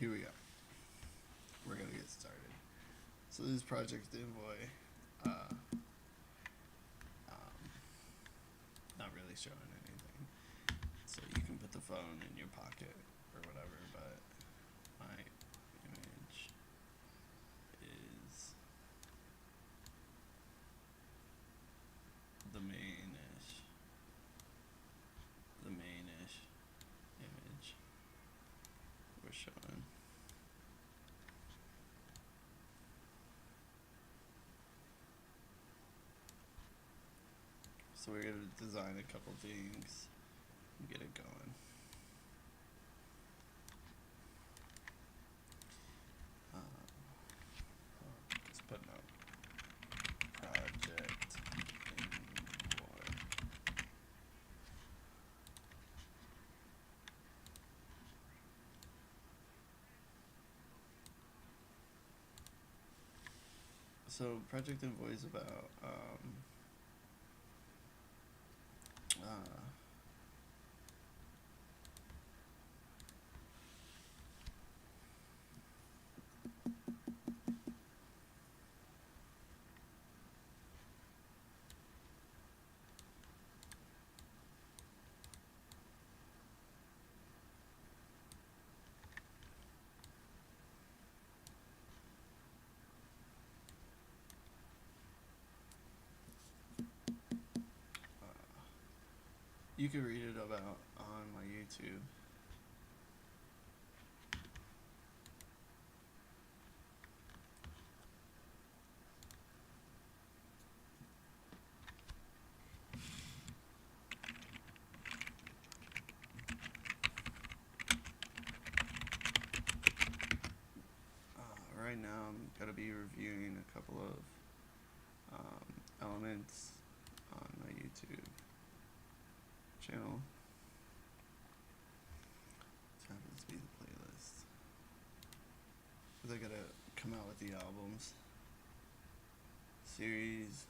here we go. We're gonna get started. So this is Project Envoy. Not really showing anything. So you can put the phone in your pocket or whatever, but my image is the mainish image we're showing. So we're going to design a couple things and get it going. Just put no project envoy. So Project Envoy is about you can read it about on my YouTube. Right now I'm going to be reviewing a couple of elements on my YouTube channel. This happens to be the playlist. Because I gotta come out with the albums. Series,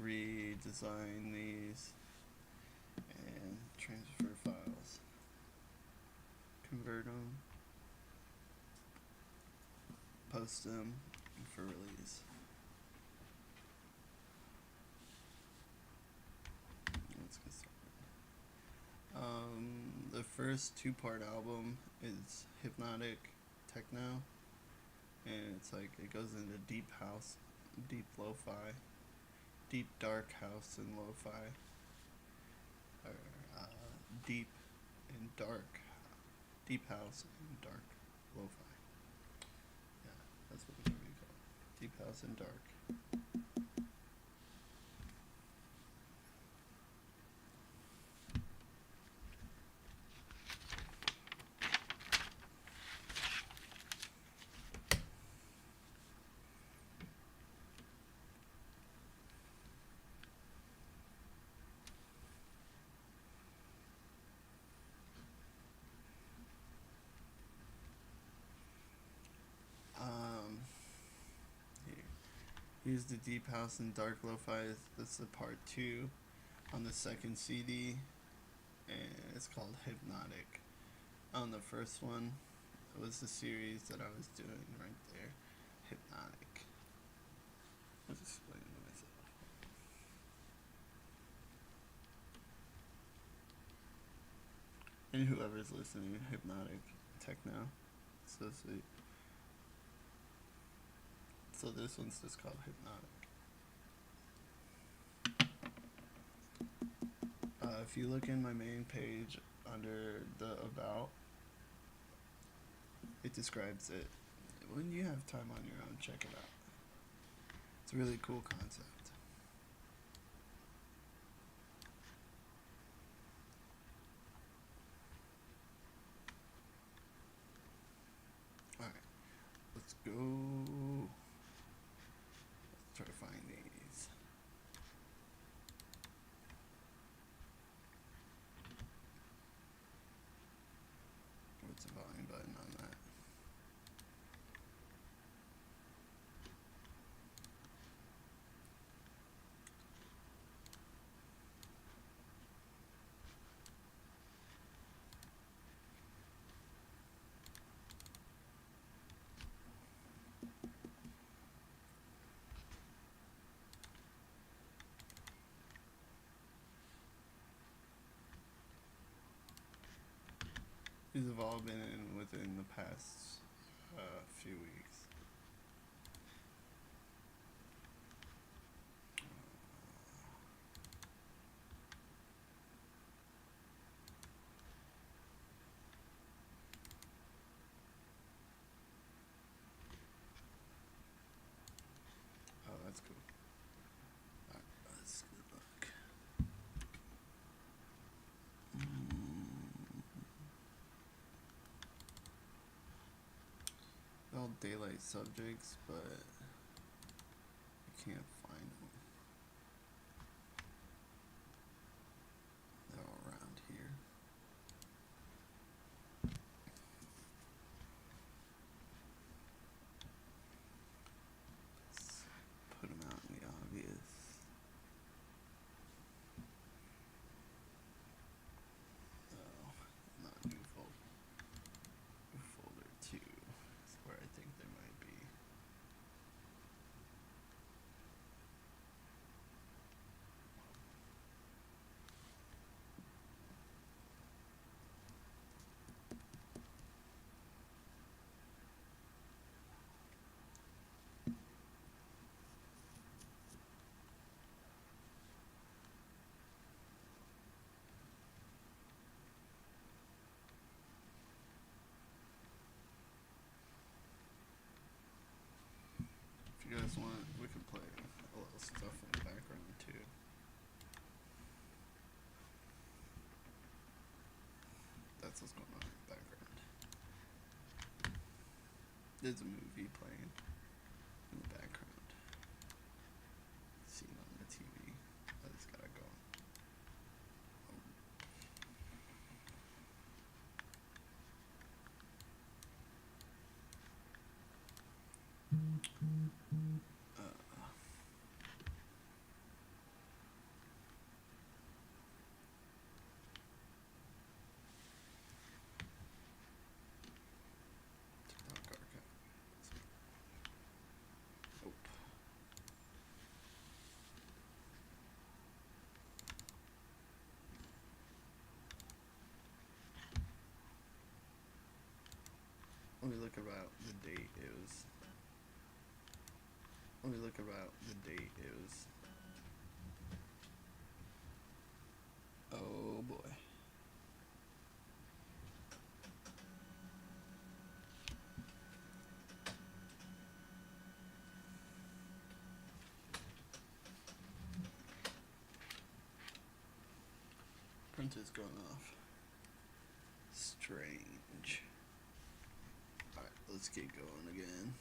redesign these, and transfer files. Convert them. Post them for release. Let's get started. The first two-part album is hypnotic techno, and it's like it goes into deep house, deep lo-fi, deep dark house and lo-fi, or deep and dark, deep house and dark lo-fi. Yeah, that's what it's gonna be called. Deep house and dark. Here's the deep house and dark lo-fi. That's the part 2 on the second CD, and it's called Hypnotic. On the first one, it was the series that I was doing right there, Hypnotic. I'll just explain to myself. And whoever's listening, Hypnotic techno, so sweet. So this one's just called Hypnotic. If you look in my main page under the About, it describes it. When you have time on your own, check it out. It's a really cool concept. Alright, let's go. Let's try to find these. What's the volume button on that? These have all been in within the past few weeks. Oh, that's cool. Alright, let's look. All daylight subjects, but I can't find them. They're all around here. Let's put them out in the obvious. Oh, not new folder. New folder 2 is where I think they might be. If you guys want, we can play a little stuff in the background too. That's what's going on in the background. There's a movie playing in the background. Seen on the TV. I just gotta go. TikTok archive. Oh. Let me look about the date it was. Let me look about the date it was. Oh boy. Printer's going off. Strange. Alright, let's get going again.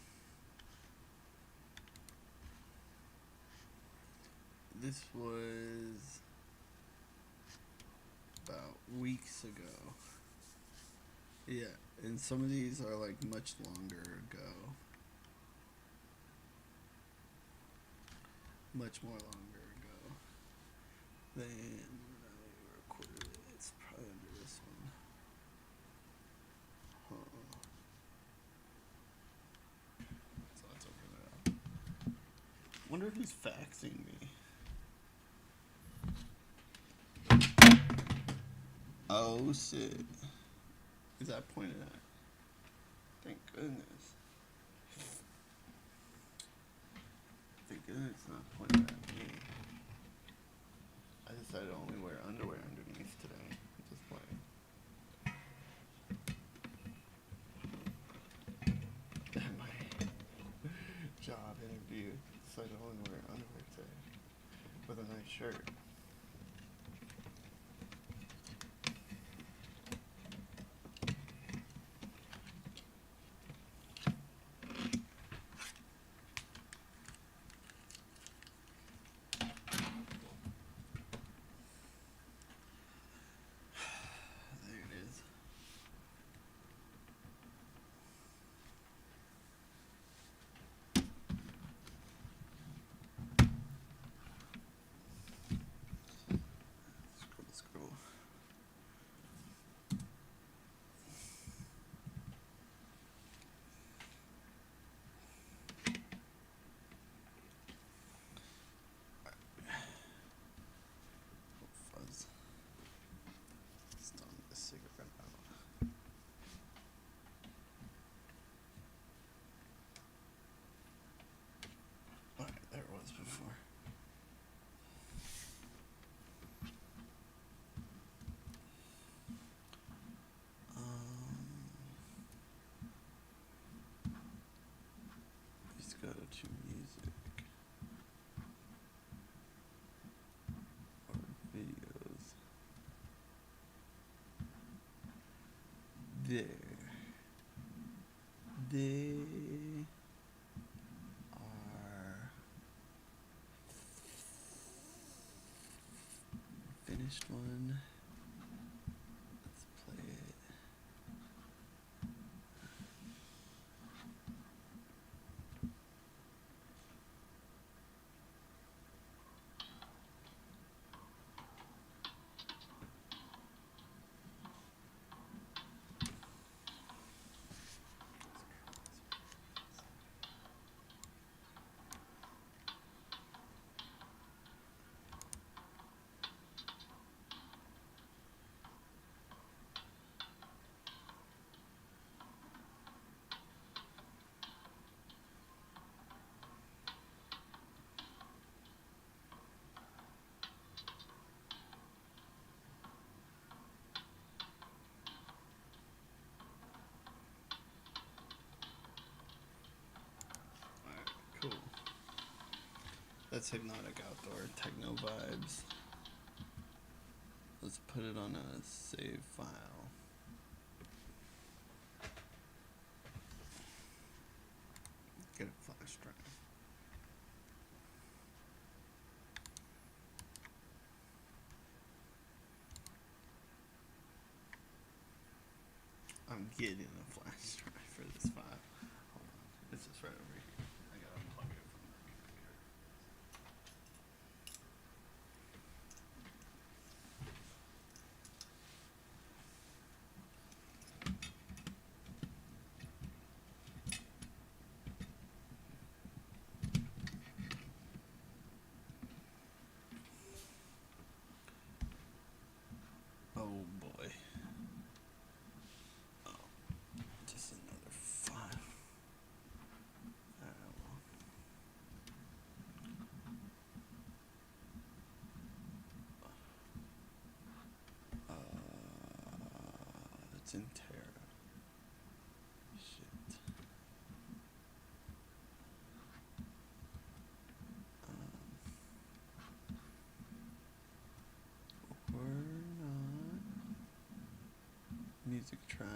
This was about weeks ago. Yeah, and some of these are like much longer ago. Much more longer ago than I recorded it. It's probably under this one. Huh. So let's open it up. Wonder if he's faxing me. Oh shit. Is that pointed at? Thank goodness. Thank goodness it's not pointed at me. I decided to only wear underwear underneath today at this point. At my job interview, decided to only wear underwear today with a nice shirt. to music or videos. There. They are finished one. Let's play it. Alright, cool. That's hypnotic outdoor techno vibes. Let's put it on a save file. Get a flash drive. I'm getting a flash drive for this file. Hold on. It's just right over here. I gotta unplug it from the computer. Oh boy. Oh, just another file. It's in Terra. Shit. We're not. Music tracks.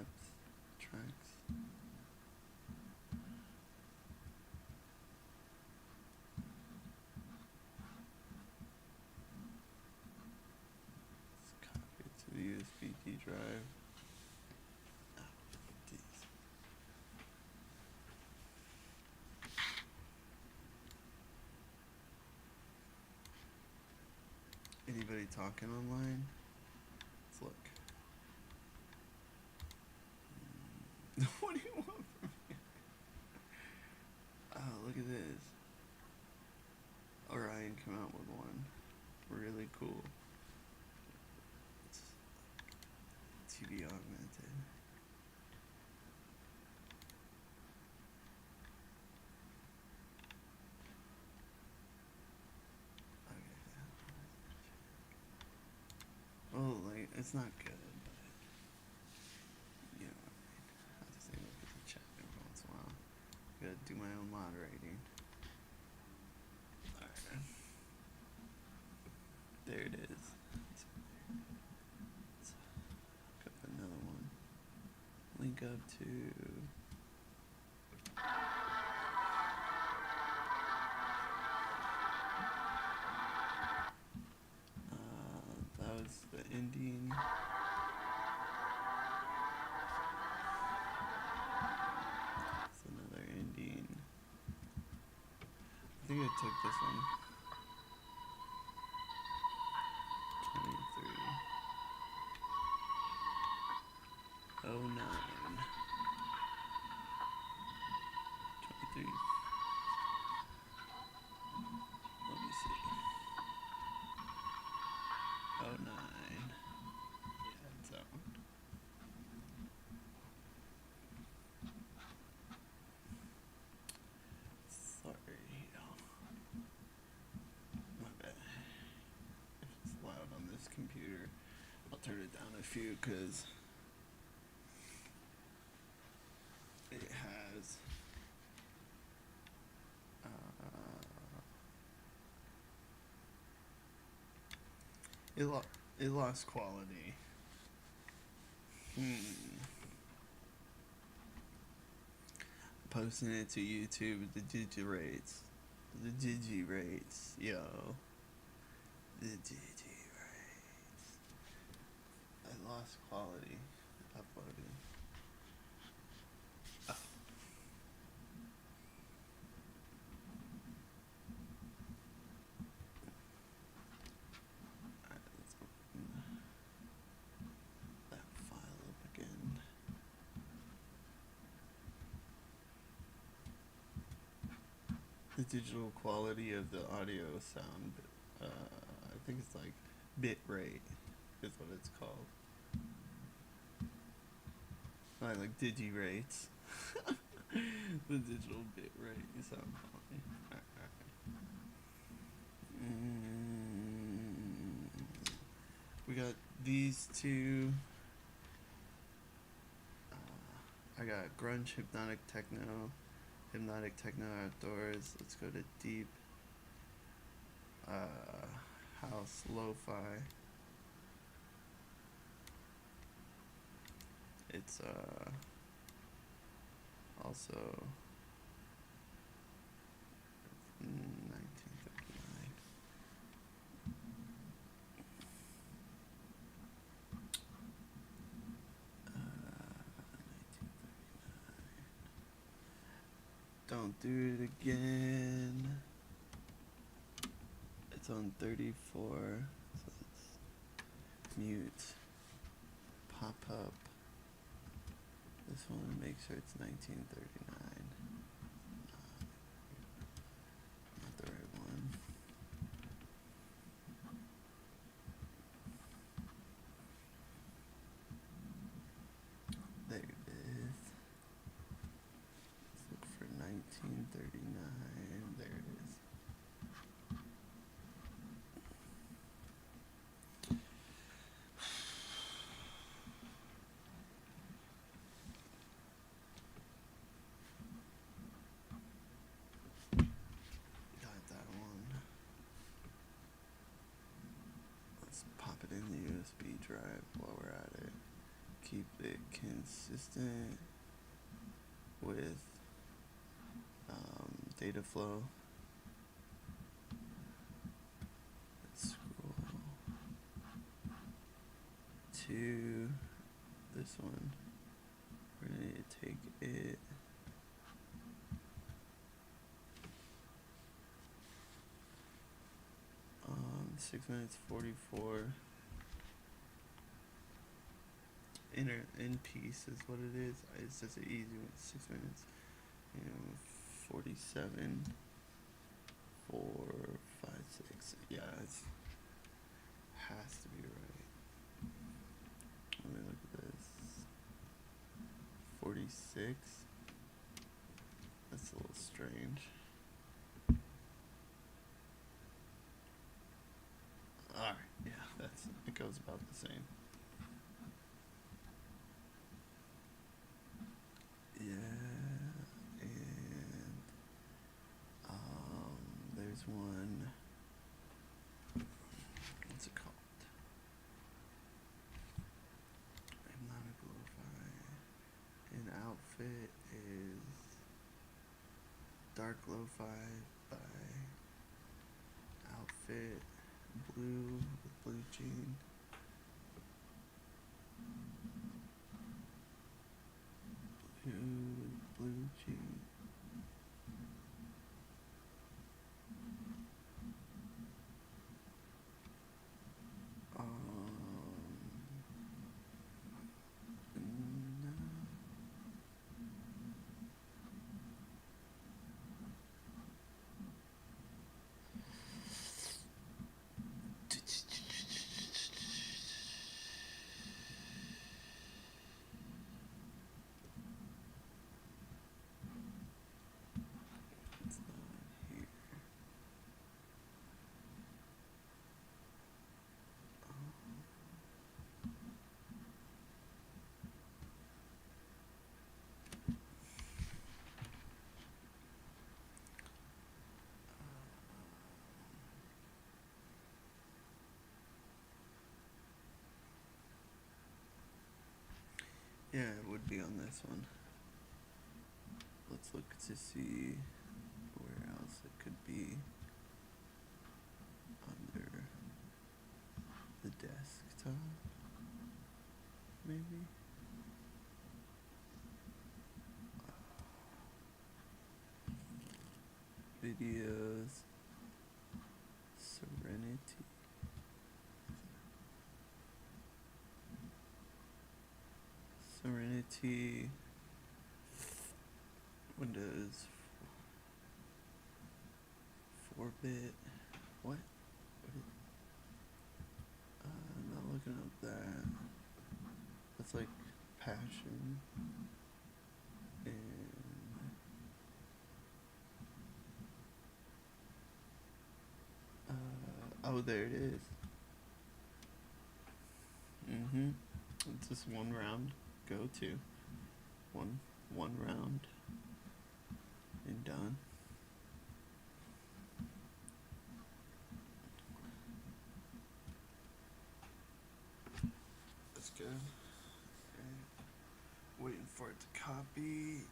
Let's copy it to the USB drive. Anybody talking online? Let's look. What do you want from me? Oh, look at this. Orion came out with one. Really cool. It's TV augmented. Okay. Well, like, it's not good, but you know what I mean. I just need to look at the chat every once in a while. Gotta do my own moderating. Alright. There it is. Let's go for another one. Link up to. That was the ending. That's another ending. I think I took this one. 23. 09. 23. Let me see. 09. Yeah, it's that one. Sorry. My bad. If it's loud on this computer, I'll turn it down a few because it has It, it lost quality. Posting it to YouTube, the digi rates. The digi rates, yo. The digi rates. I lost quality uploading. Oh. Alright, let's open that file up again. The digital quality of the audio sound, I think it's like bit rate is what it's called. Like digi rates. The digital bit rate sound quality. We got these two. I got grunge, hypnotic techno, hypnotic techno outdoors. Let's go to deep house lo-fi. It's also 1939. Don't do it again. It's on 34, so let's mute. Pop up. This one, make sure it's 1939. Not the right one. There it is. Let's look for 1939. There it is. Got that one. Let's pop it in the USB drive while we're at it. Keep it consistent with data flow. Let's scroll to this one. We're gonna need to take it. Um, 6 minutes 44. In piece is what it is. It's just an easy one. 6 minutes. 47. 4, 5, 6. Yeah, it's has to be right. Let me look at this. 46. That's a little strange. Alright, yeah, it goes about the same. Yeah, and there's one. What's it called? Hypnotic lo-fi. An outfit is dark lo-fi by outfit blue with blue jean. Blue jean. No. Yeah, it would be on this one. Let's look to see where else it could be under the desktop, maybe. Videos, Serenity. Serenity, Windows 4-bit. What? I'm not looking up that. That's like Passion. And oh, there it is. It's just one round. Go to one round and done. That's good. Okay. Waiting for it to copy.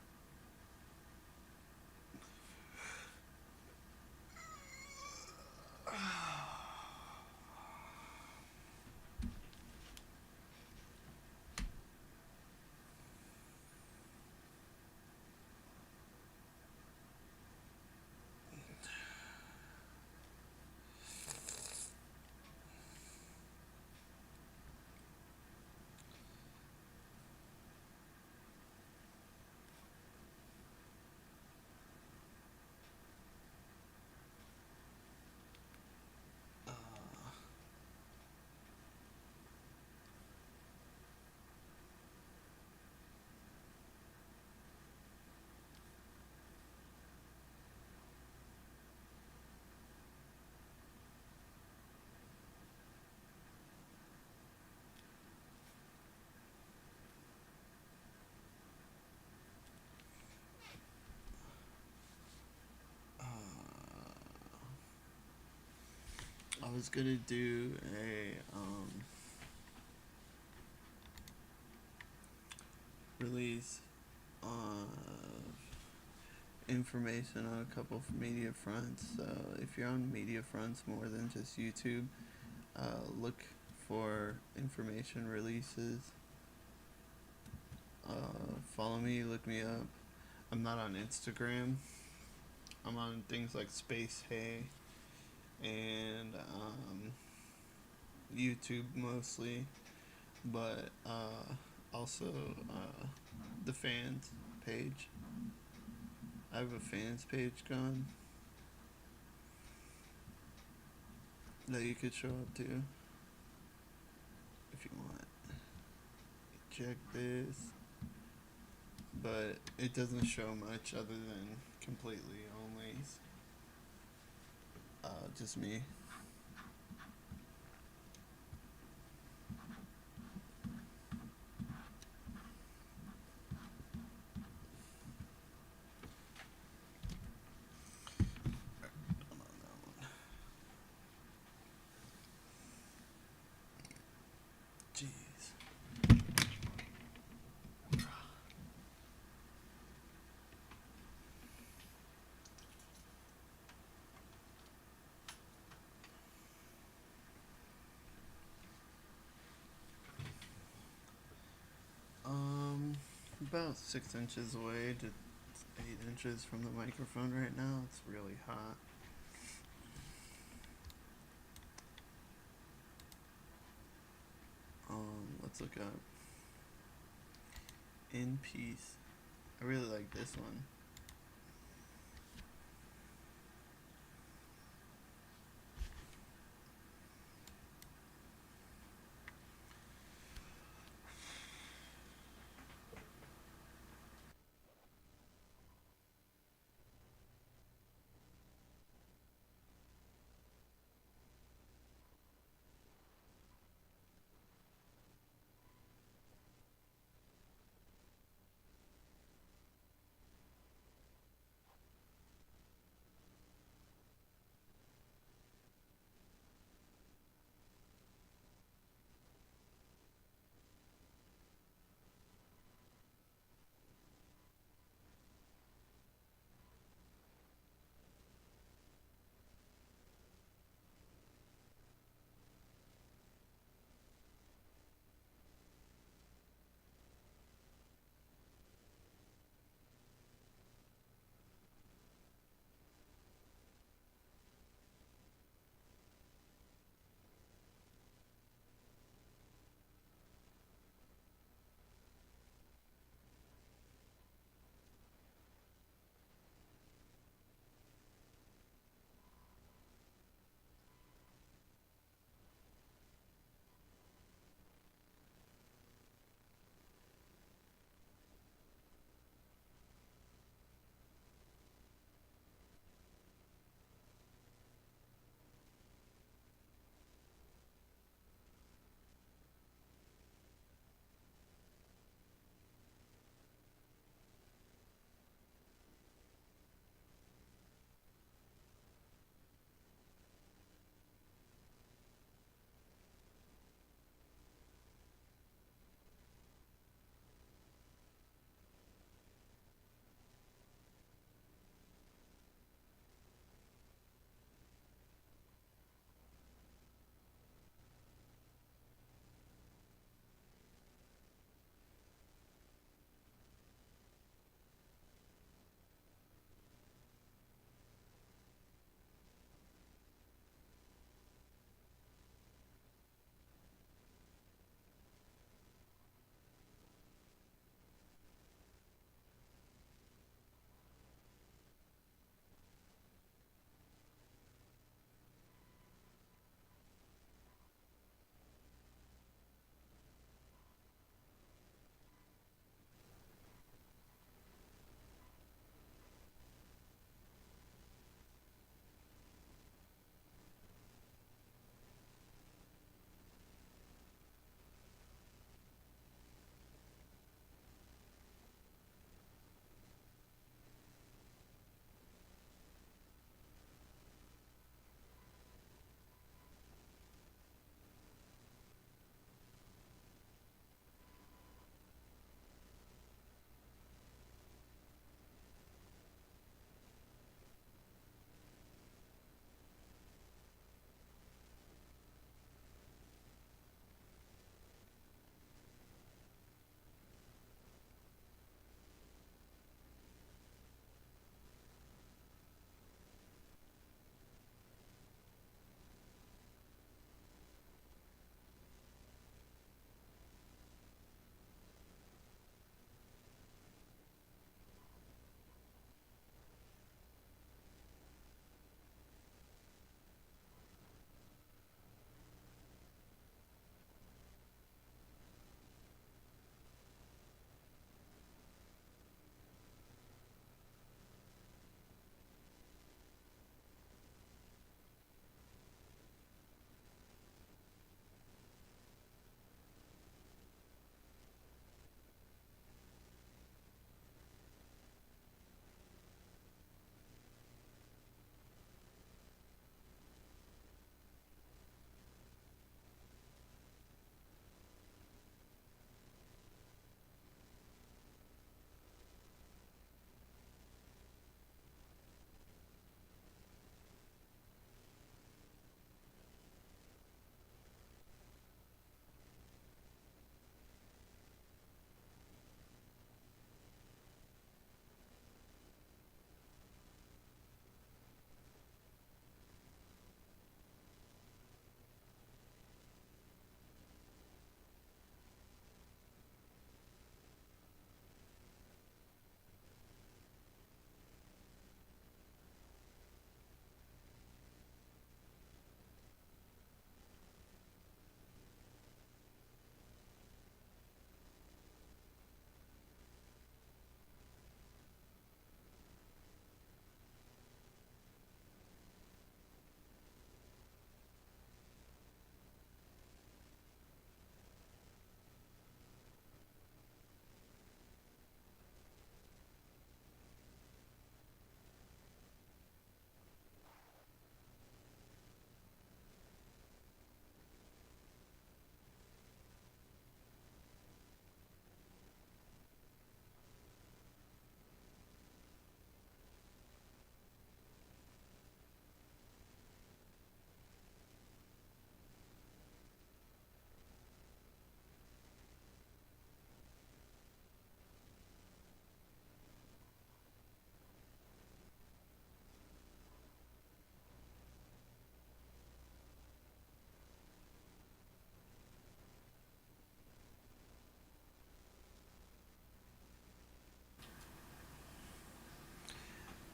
I was gonna do a release of information on a couple of media fronts. So if you're on media fronts more than just YouTube, look for information releases. Follow me, look me up. I'm not on Instagram. I'm on things like Space Hey and YouTube mostly, but also the fans page. I have a fans page going that you could show up to if you want. Check this, but it doesn't show much other than completely only just me. I'm on that one. Jeez. About 6 inches away to 8 inches from the microphone right now. It's really hot. Let's look up In Peace. I really like this one.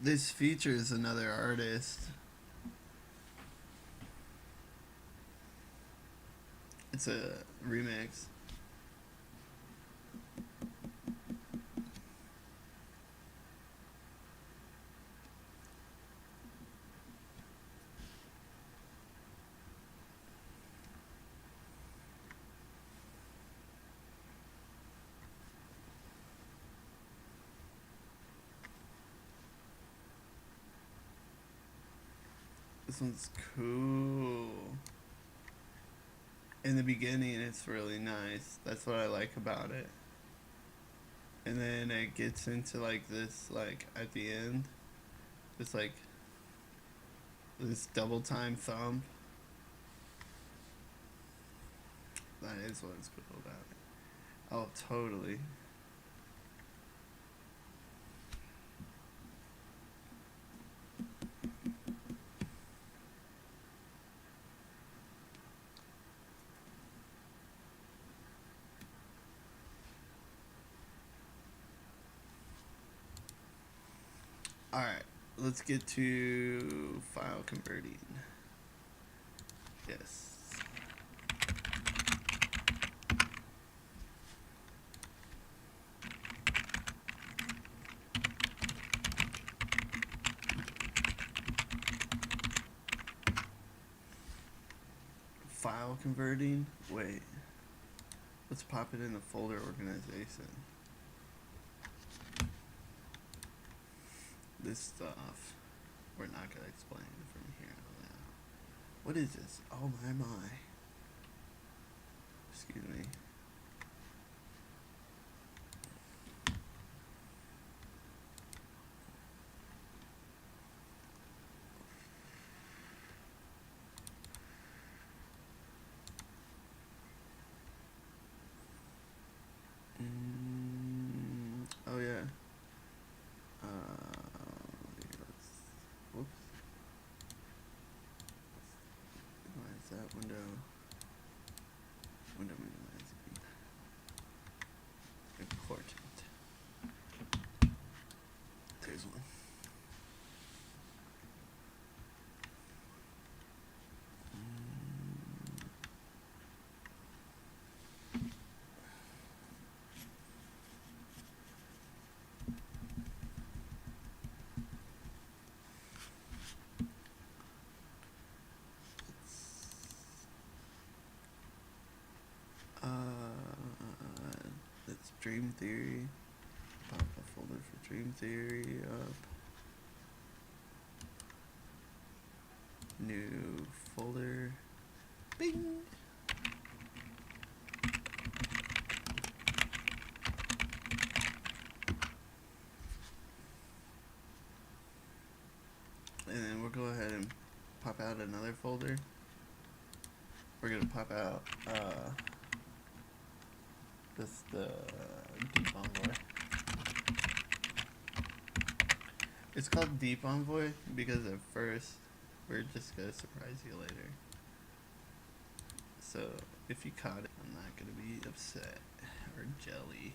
This features another artist. It's a remix. This one's cool. In the beginning, it's really nice. That's what I like about it. And then it gets into like this, like at the end, just like this double time thump. That is what's cool about it. Oh, totally. Alright, let's get to file converting. Yes. File converting? Wait. Let's pop it in the folder organization. This stuff, we're not going to explain from here on out. What is this? Oh my. Excuse me. Oh yeah. Whoops. Why is that window minimizing? Important. There's one. That's Dream Theory. Pop a folder for Dream Theory up. New folder. Bing! And then we'll go ahead and pop out another folder. We're gonna pop out this the Deep Envoy. It's called Deep Envoy because at first we're just gonna surprise you later. So if you caught it, I'm not gonna be upset or jelly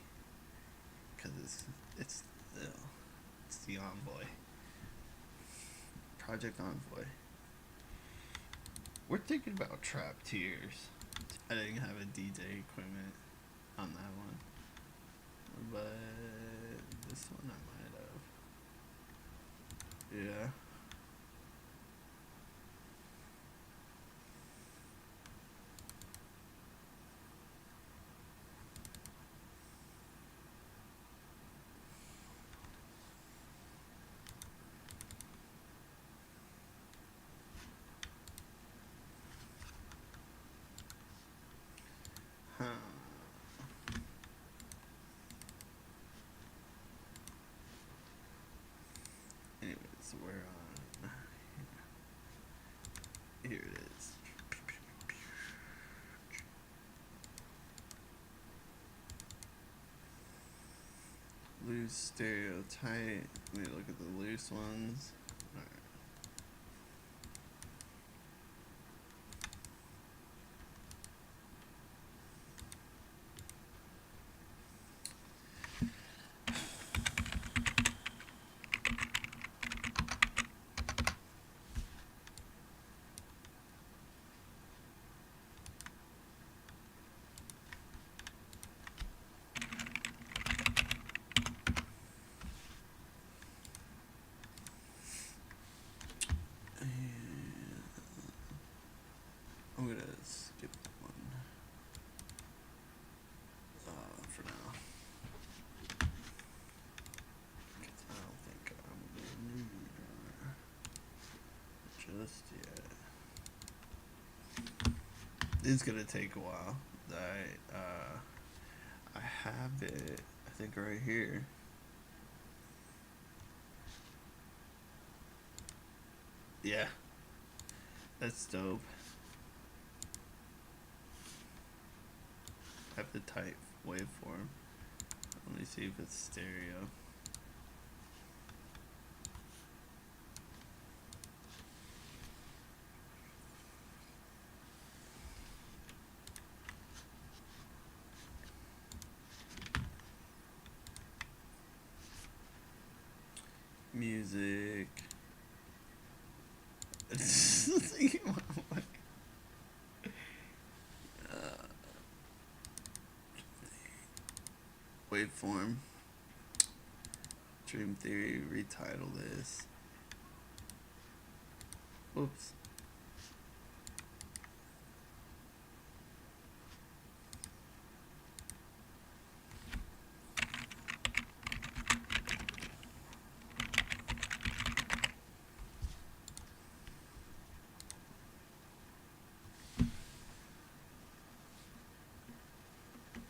because it's the Envoy. Project Envoy. We're thinking about trap tiers. I didn't have a DJ equipment on that one, but this one I might have. Yeah. Huh. Anyways, we're on. Here it is. Loose stereotype. Let me look at the loose ones. Alright. It's gonna take a while. I have it. I think right here. Yeah, that's dope. I have the type waveform. Let me see if it's stereo. Music. Waveform. Dream Theory. Retitle this. Oops.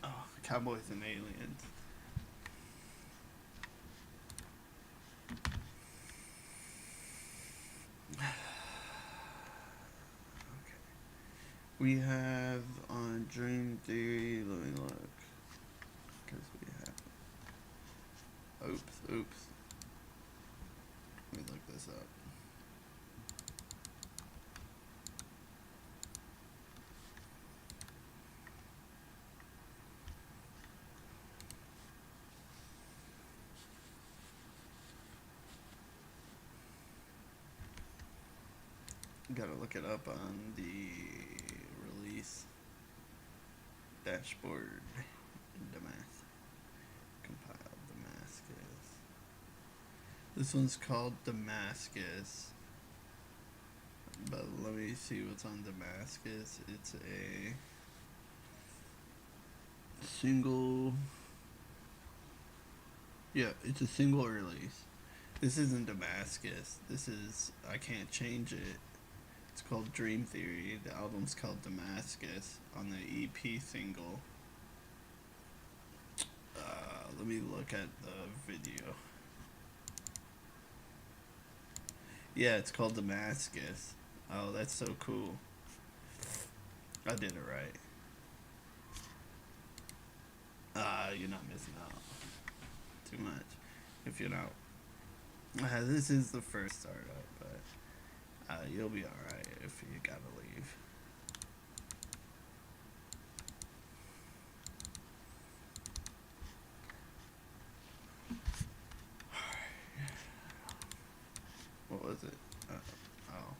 Oh, Cowboys and Aliens. We have on Dream Theory. Let me look. Because we have. Oops. Let me look this up. Gotta look it up on the release dashboard. Compile Damascus. This one's called Damascus. But let me see what's on Damascus. It's a single. Yeah, it's a single release. This isn't Damascus. This is. I can't change it. It's called Dream Theory. The album's called Damascus on the EP single. Let me look at the video. Yeah, it's called Damascus. Oh, that's so cool. I did it right. You're not missing out too much if you're not. This is the first startup, but you'll be alright if you gotta leave. What was it? Oh.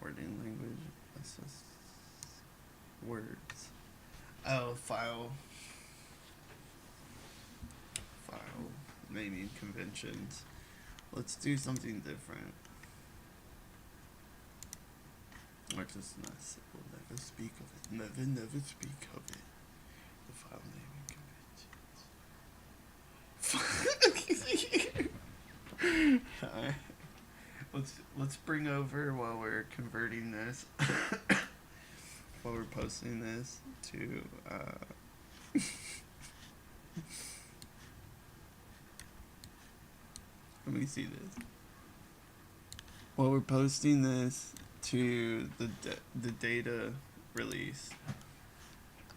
Wording language. That's just words. Oh, file. Naming conventions. Let's do something different. Or just not. We'll never speak of it. Never speak of it. The file naming conventions. Alright. Let's bring over while we're converting this. While we're posting this to let me see this. While we're posting this to the data release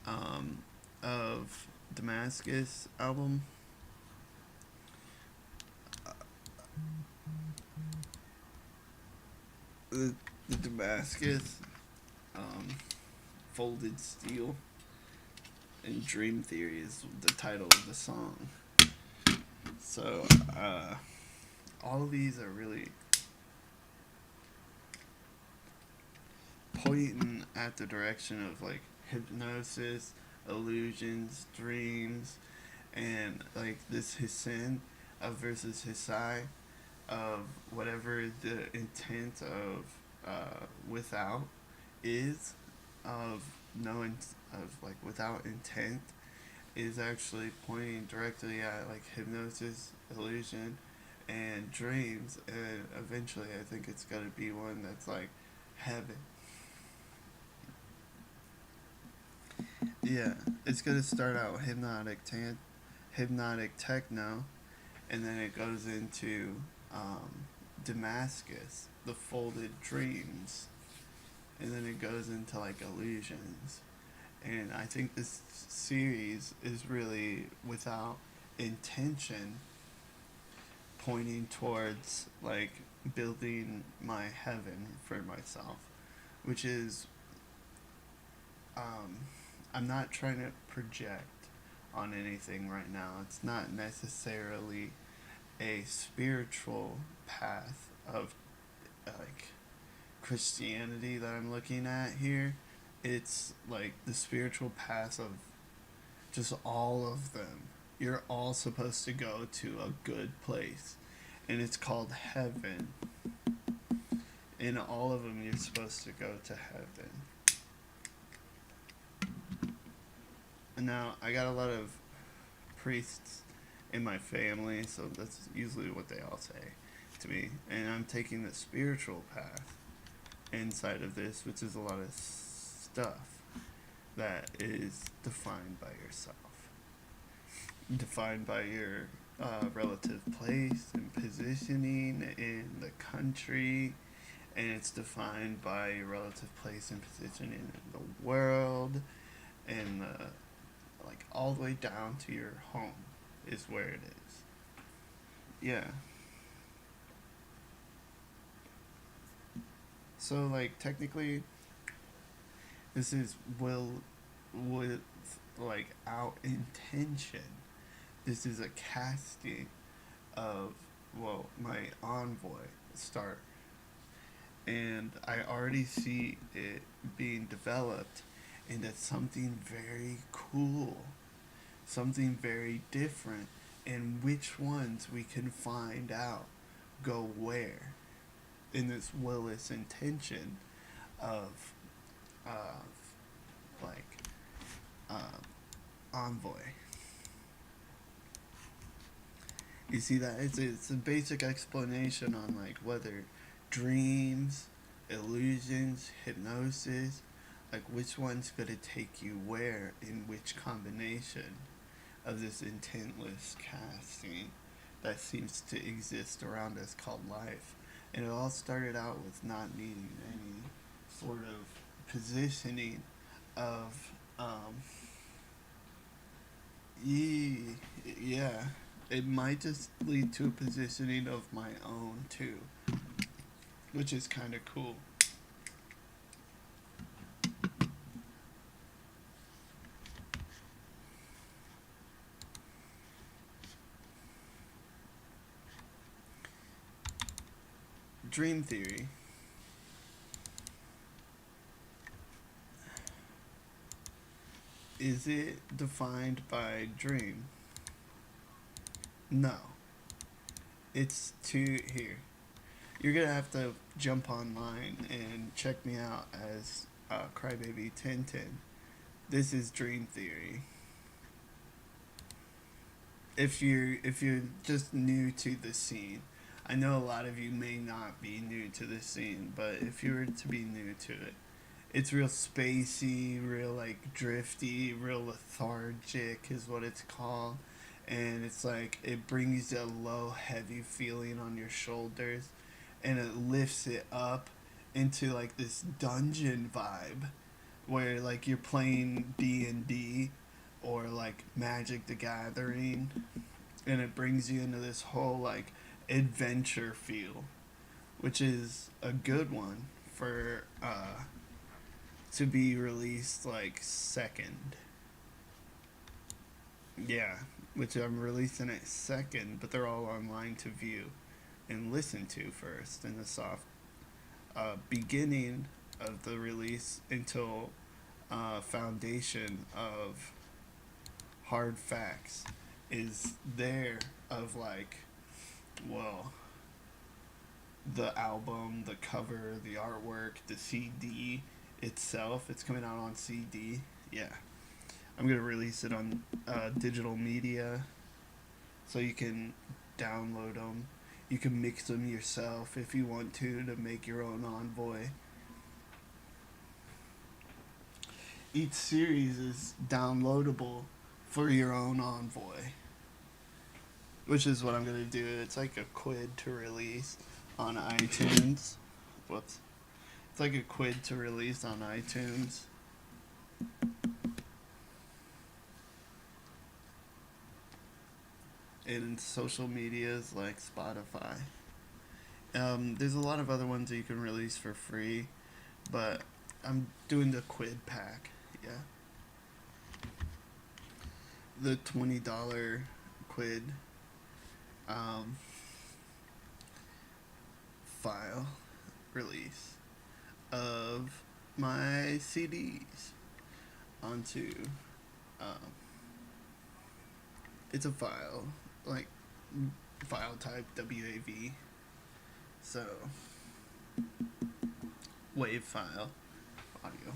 of Damascus album. The Damascus Folded Steel and Dream Theory is the title of the song. So all of these are really pointing at the direction of like hypnosis, illusions, dreams, and like this Hissen versus Hisai of whatever the intent of without is, of knowing of like without intent is actually pointing directly at like hypnosis, illusion, and dreams, and eventually I think it's gonna be one that's like heaven. Yeah, it's gonna start out hypnotic techno, and then it goes into Damascus, the folded dreams, and then it goes into like illusions. And I think this series is really without intention pointing towards like building my heaven for myself, which is um, I'm not trying to project on anything right now. It's not necessarily a spiritual path of like Christianity that I'm looking at here. It's like the spiritual path of just all of them. You're all supposed to go to a good place, and it's called heaven. In all of them, you're supposed to go to heaven. And now, I got a lot of priests in my family, so that's usually what they all say to me. And I'm taking the spiritual path inside of this, which is a lot of stuff that is defined by yourself, defined by your relative place and positioning in the country, and it's defined by your relative place and positioning in the world, and like all the way down to your home is where it is. Yeah. So like technically, this is will with like our intention. This is a casting of my envoy start, and I already see it being developed into something very cool, something very different, and which ones we can find out go where in this willis intention of uh, like envoy. You see that it's a basic explanation on like whether dreams, illusions, hypnosis, like which one's gonna take you where in which combination of this intentless casting that seems to exist around us called life. And it all started out with not needing any sort of positioning of yeah, it might just lead to a positioning of my own too, which is kind of cool. Dream theory. Is it defined by dream? No. It's to here. You're gonna have to jump online and check me out as Crybaby 1010. This is dream theory. If you're just new to the scene, I know a lot of you may not be new to the scene, but if you were to be new to it, it's real spacey, real like drifty, real lethargic is what it's called. And it's like it brings a low, heavy feeling on your shoulders, and it lifts it up into like this dungeon vibe where like you're playing D&D or like Magic the Gathering, and it brings you into this whole like adventure feel, which is a good one for to be released like second. Yeah, which I'm releasing it second, but they're all online to view and listen to first in the soft beginning of the release until foundation of hard facts is there of like, well, the album, the cover, the artwork, the CD itself. It's coming out on CD. Yeah. I'm going to release it on digital media so you can download them. You can mix them yourself if you want to make your own envoy. each series is downloadable for your own envoy, which is what I'm gonna do. It's like a quid to release on iTunes. Whoops. It's like a quid to release on iTunes. And social medias like Spotify. There's a lot of other ones that you can release for free, but I'm doing the quid pack. Yeah. The $20 quid um, file release of my CDs onto. Um, it's a file, like file type WAV. So, wave file audio.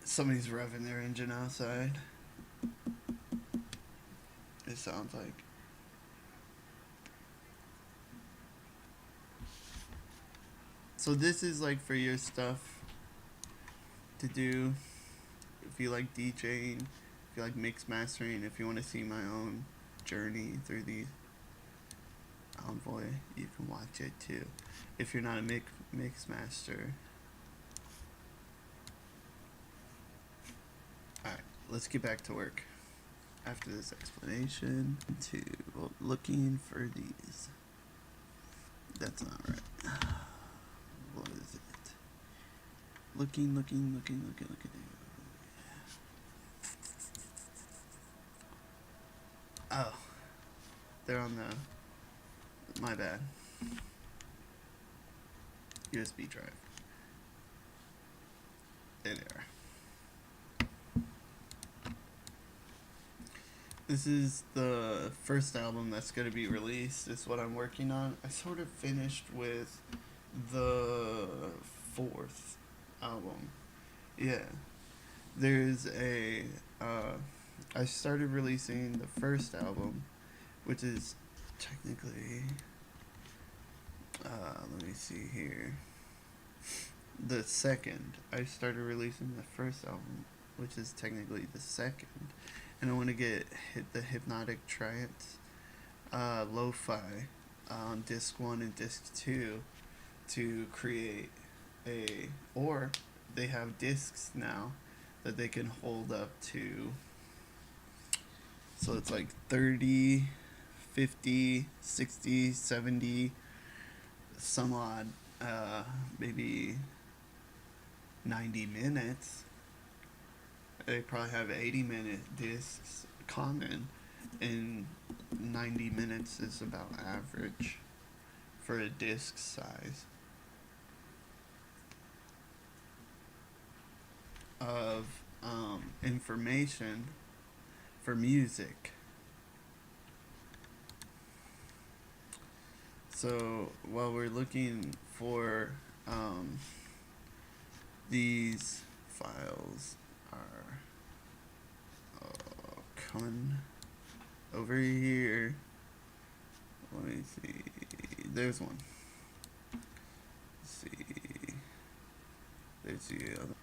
Somebody's revving their engine outside. It sounds like. So this is like for your stuff to do if you like DJing, if you like mix mastering, if you want to see my own journey through the Envoy, you can watch it too. If you're not a mix master. Alright, let's get back to work. After this explanation, to looking for these. That's not right. What is it? Looking. Oh, they're on the. My bad. USB drive. There they are. This is the first album that's going to be released. It's what I'm working on. I sort of finished with the fourth album. Yeah. There's a. I started releasing the first album, which is technically. Let me see here. The second. I started releasing the first album, which is technically the second. And I want to get the Hypnotic Trance lo-fi on disc 1 and disc 2 to create or they have discs now that they can hold up to, so it's like 30, 50, 60, 70, some odd, maybe 90 minutes. They probably have 80-minute discs common, and 90 minutes is about average for a disc size of information for music. So while we're looking for these files are coming over here. Let me see. There's one. Let's see. There's the other.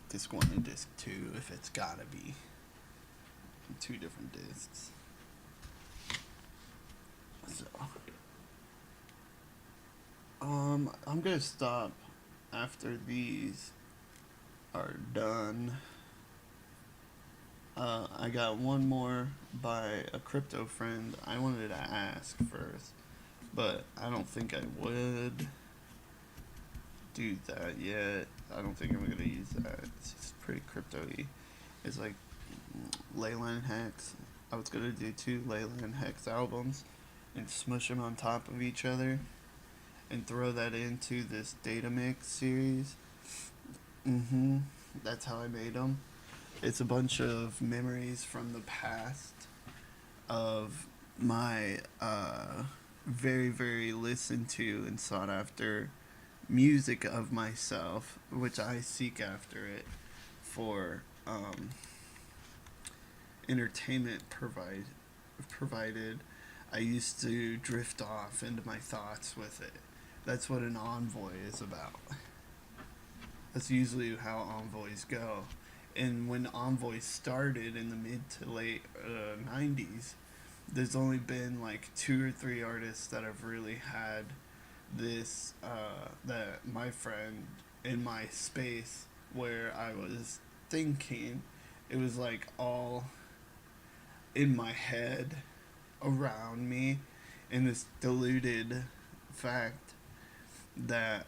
Disc 1 and disc 2, if it's gotta be. Two different discs. So I'm gonna stop after these are done. I got one more by a crypto friend. I wanted to ask first, but I don't think I would do that yet. I don't think I'm gonna use that. It's pretty crypto-y. It's like Leyland Hex. I was gonna do 2 Leyland Hex albums and smush them on top of each other and throw that into this data mix series. That's how I made them. It's a bunch of memories from the past of my very, very listened to and sought after music of myself, which I seek after it for entertainment provided, I used to drift off into my thoughts with it. That's what an envoy is about. That's usually how envoys go. And when envoys started in the mid to late 90s, there's only been like 2 or 3 artists that have really had this, that my friend in my space where I was thinking, it was like all in my head around me, in this diluted fact that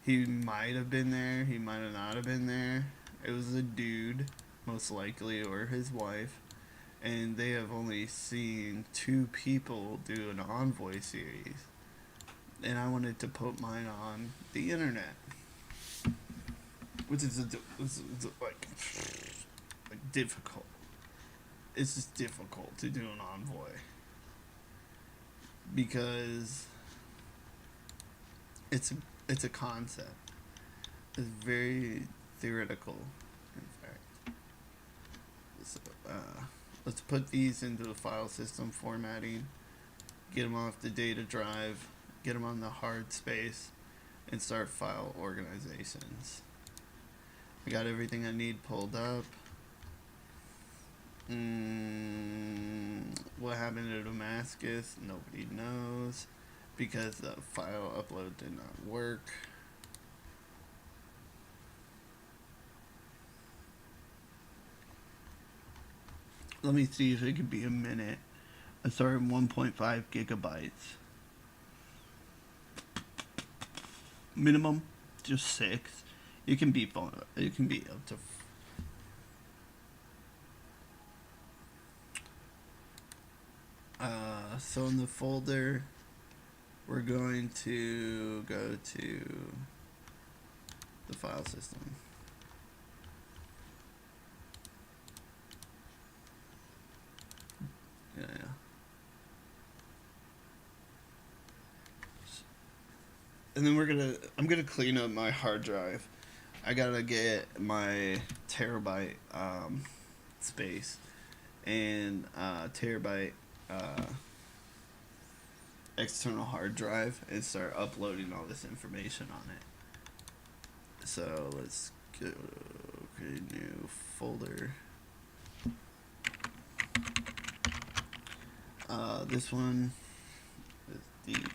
he might have been there, he might have not have been there. It was a dude, most likely, or his wife, and they have only seen 2 people do an envoy series. And I wanted to put mine on the internet, which is like difficult. It's just difficult to do an envoy because it's a concept. It's very theoretical, in fact. So, let's put these into the file system formatting, get them off the data drive, get them on the hard space, and start file organizations. I got everything I need pulled up. What happened to Damascus? Nobody knows, because the file upload did not work. Let me see if it could be a minute. I started 1.5 gigabytes. Minimum, just 6. It can be fun. It can be up to. So in the folder, we're going to go to the file system. Yeah. And then I'm gonna clean up my hard drive. I gotta get my terabyte space and terabyte external hard drive and start uploading all this information on it. So let's go create a new folder. This one is deep.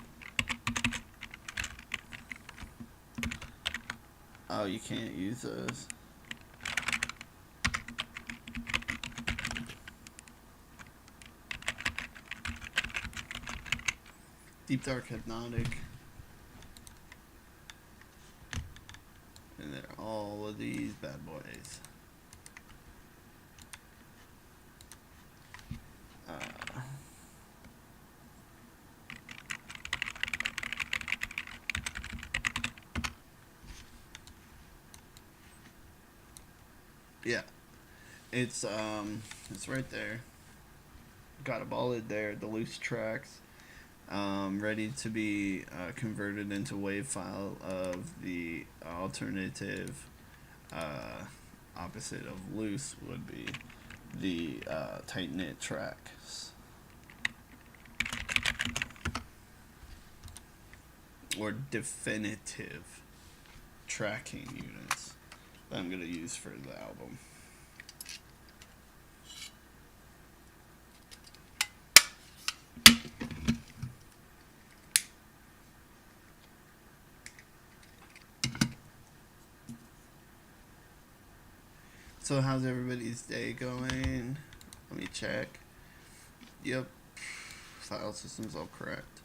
Oh, you can't use those. Deep Dark Hypnotic. And then all of these bad boys. Yeah, it's right there. Got a bullet there. The loose tracks, ready to be converted into WAV file of the alternative. Opposite of loose would be the tight knit tracks, or definitive tracking units that I'm gonna use for the album. So how's everybody's day going? Let me check. Yep, file system's all correct.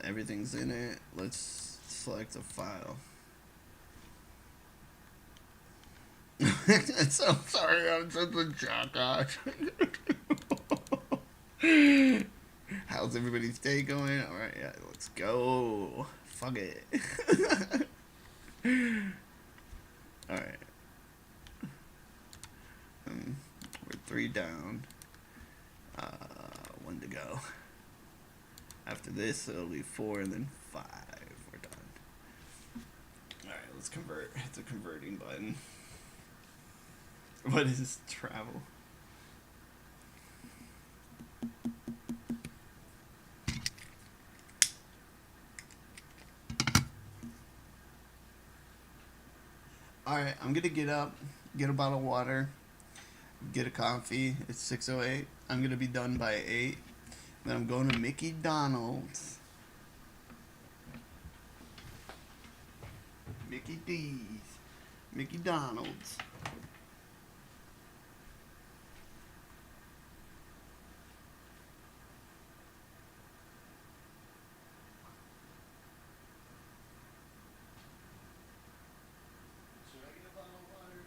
Everything's in it. Let's select a file. So sorry, I'm such a jackass. How's everybody's day going? Alright, yeah, let's go. Fuck it. Alright. We're 3 down. 1 to go. After this, it'll be 4 and then 5. We're done. Alright, let's convert. Hit the converting button. What is travel? Alright, I'm gonna get up, get a bottle of water, get a coffee. It's 6:08. I'm gonna be done by 8. Then I'm going to Mickey Donald's. Mickey D's. Mickey Donald's. Should I get a bottle of water?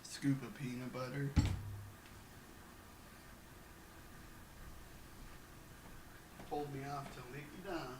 Scoop of peanut butter. Hold me off till Mickey Donald's.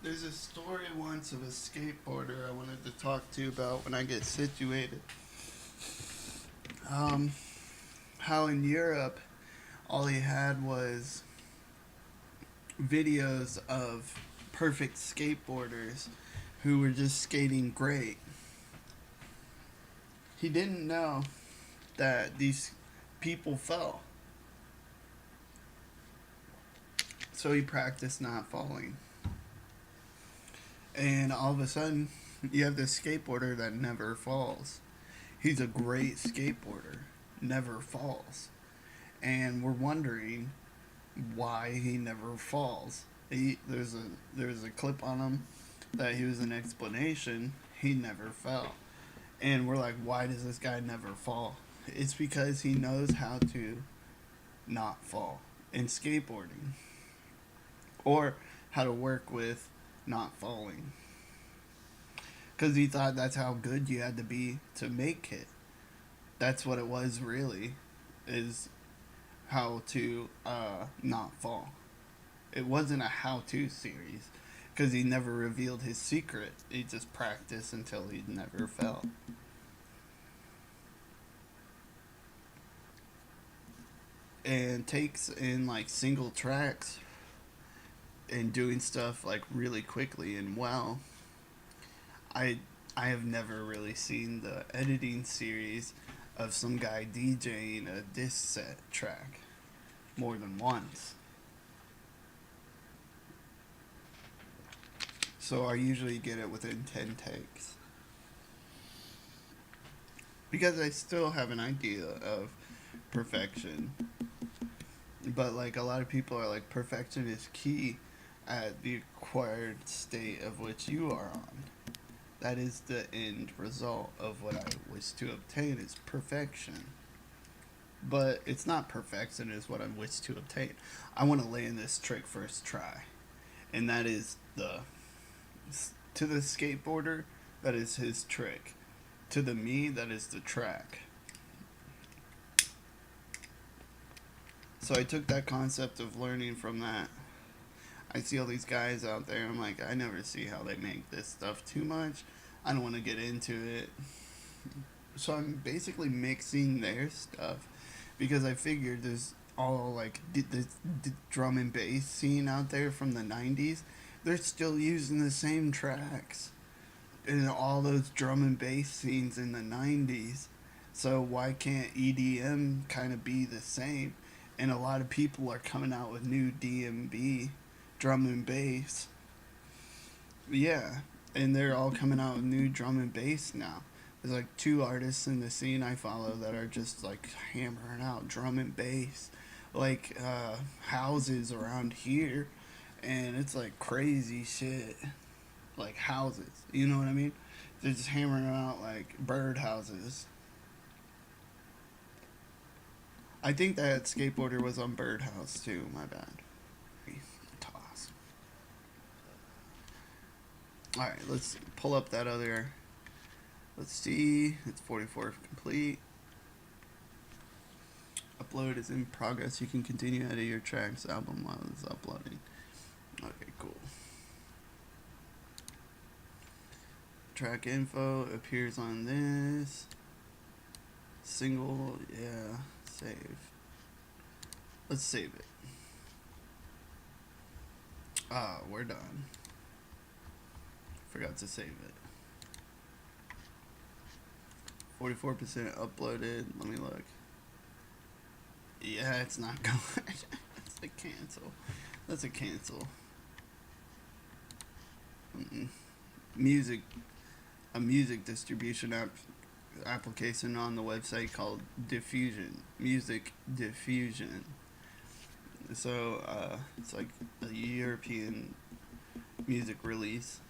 There's a story once of a skateboarder I wanted to talk to you about when I get situated. How in Europe, all he had was videos of perfect skateboarders who were just skating great. He didn't know that these people fell. So he practiced not falling. And all of a sudden, you have this skateboarder that never falls. He's a great skateboarder, never falls. And we're wondering why he never falls. There's a clip on him that he was an explanation. He never fell. And we're like, why does this guy never fall? It's because he knows how to not fall in skateboarding. Or how to work with not falling. Because he thought that's how good you had to be to make it. That's what it was really, is how to not fall. It wasn't a how-to series. Because he never revealed his secret. He just practiced until he never fell. And takes in like single tracks and doing stuff like really quickly and well. I I have never really seen the editing series of some guy DJing a disc set track more than once. So I usually get it within 10 takes. Because I still have an idea of perfection. But like a lot of people are like, perfection is key at the acquired state of which you are on. That is the end result of what I wish to obtain, is perfection. But it's not perfection is what I wish to obtain. I want to land this trick first try. And that is to the skateboarder, that is his trick. To the me, that is the track. So I took that concept of learning from that. I see all these guys out there, I'm like, I never see how they make this stuff too much. I don't want to get into it. So I'm basically mixing their stuff because I figured there's all like the drum and bass scene out there from the 90s. They're still using the same tracks in all those drum and bass scenes in the 90s. So why can't EDM kind of be the same? And a lot of people are coming out with new DMB, drum and bass. Yeah, and they're all coming out with new drum and bass now. There's like 2 artists in the scene I follow that are just like hammering out drum and bass, like houses around here, and it's like crazy shit, like houses. You know what I mean? They're just hammering out like bird houses. I think that skateboarder was on Birdhouse too. My bad. Toss. All right, let's pull up that other. Let's see. It's 44 complete. Upload is in progress. You can continue edit your tracks album while it's uploading. Okay, cool. Track info appears on this. Single, yeah, save. Let's save it. Ah, we're done. Forgot to save it. 44% uploaded. Let me look. Yeah, it's not going. That's a cancel. That's a cancel. Music, a music distribution application on the website called Diffusion. Music Diffusion. So it's like a European music release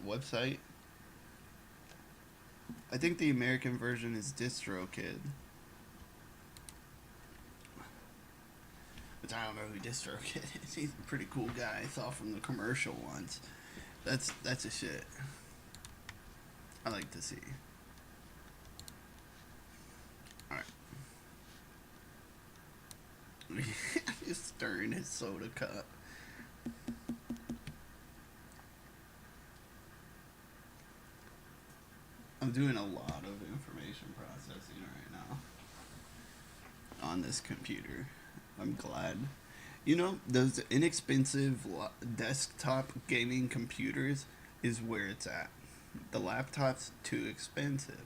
website. I think the American version is DistroKid. Which I don't know who DistroKid is. He's a pretty cool guy. I saw from the commercial ones. That's a shit. I like to see. Alright. He's stirring his soda cup. I'm doing a lot of information processing right now on this computer. I'm glad. You know, those inexpensive desktop gaming computers is where it's at. The laptop's too expensive.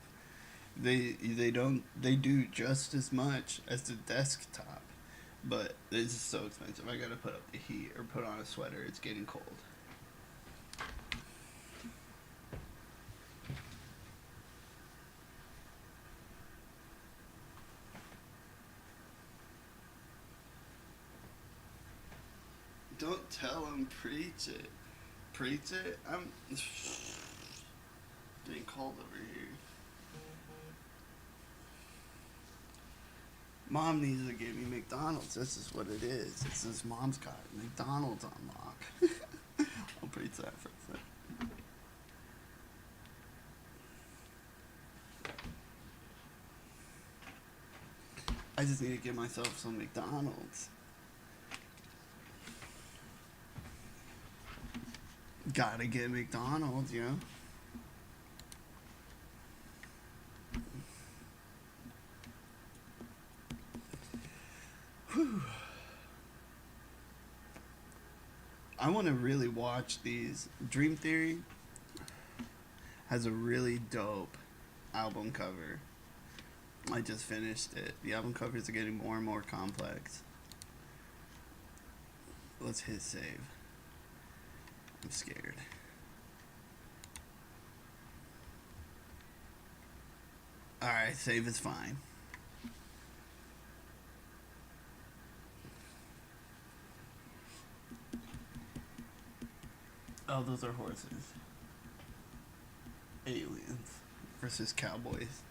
They do just as much as the desktop, but it's so expensive. I gotta put up the heat or put on a sweater. It's getting cold. Don't tell him, preach it. Preach it? I'm getting cold over here. Mom needs to get me McDonald's. This is what it is. It says Mom's got McDonald's on lock. I'll preach that for a second. I just need to get myself some McDonald's. Gotta get McDonald's, you know? Whew. I want to really watch these. Dream Theory has a really dope album cover. I just finished it. The album covers are getting more and more complex. Let's hit save. I'm scared. Alright, save is fine. Oh, those are horses. Aliens versus cowboys.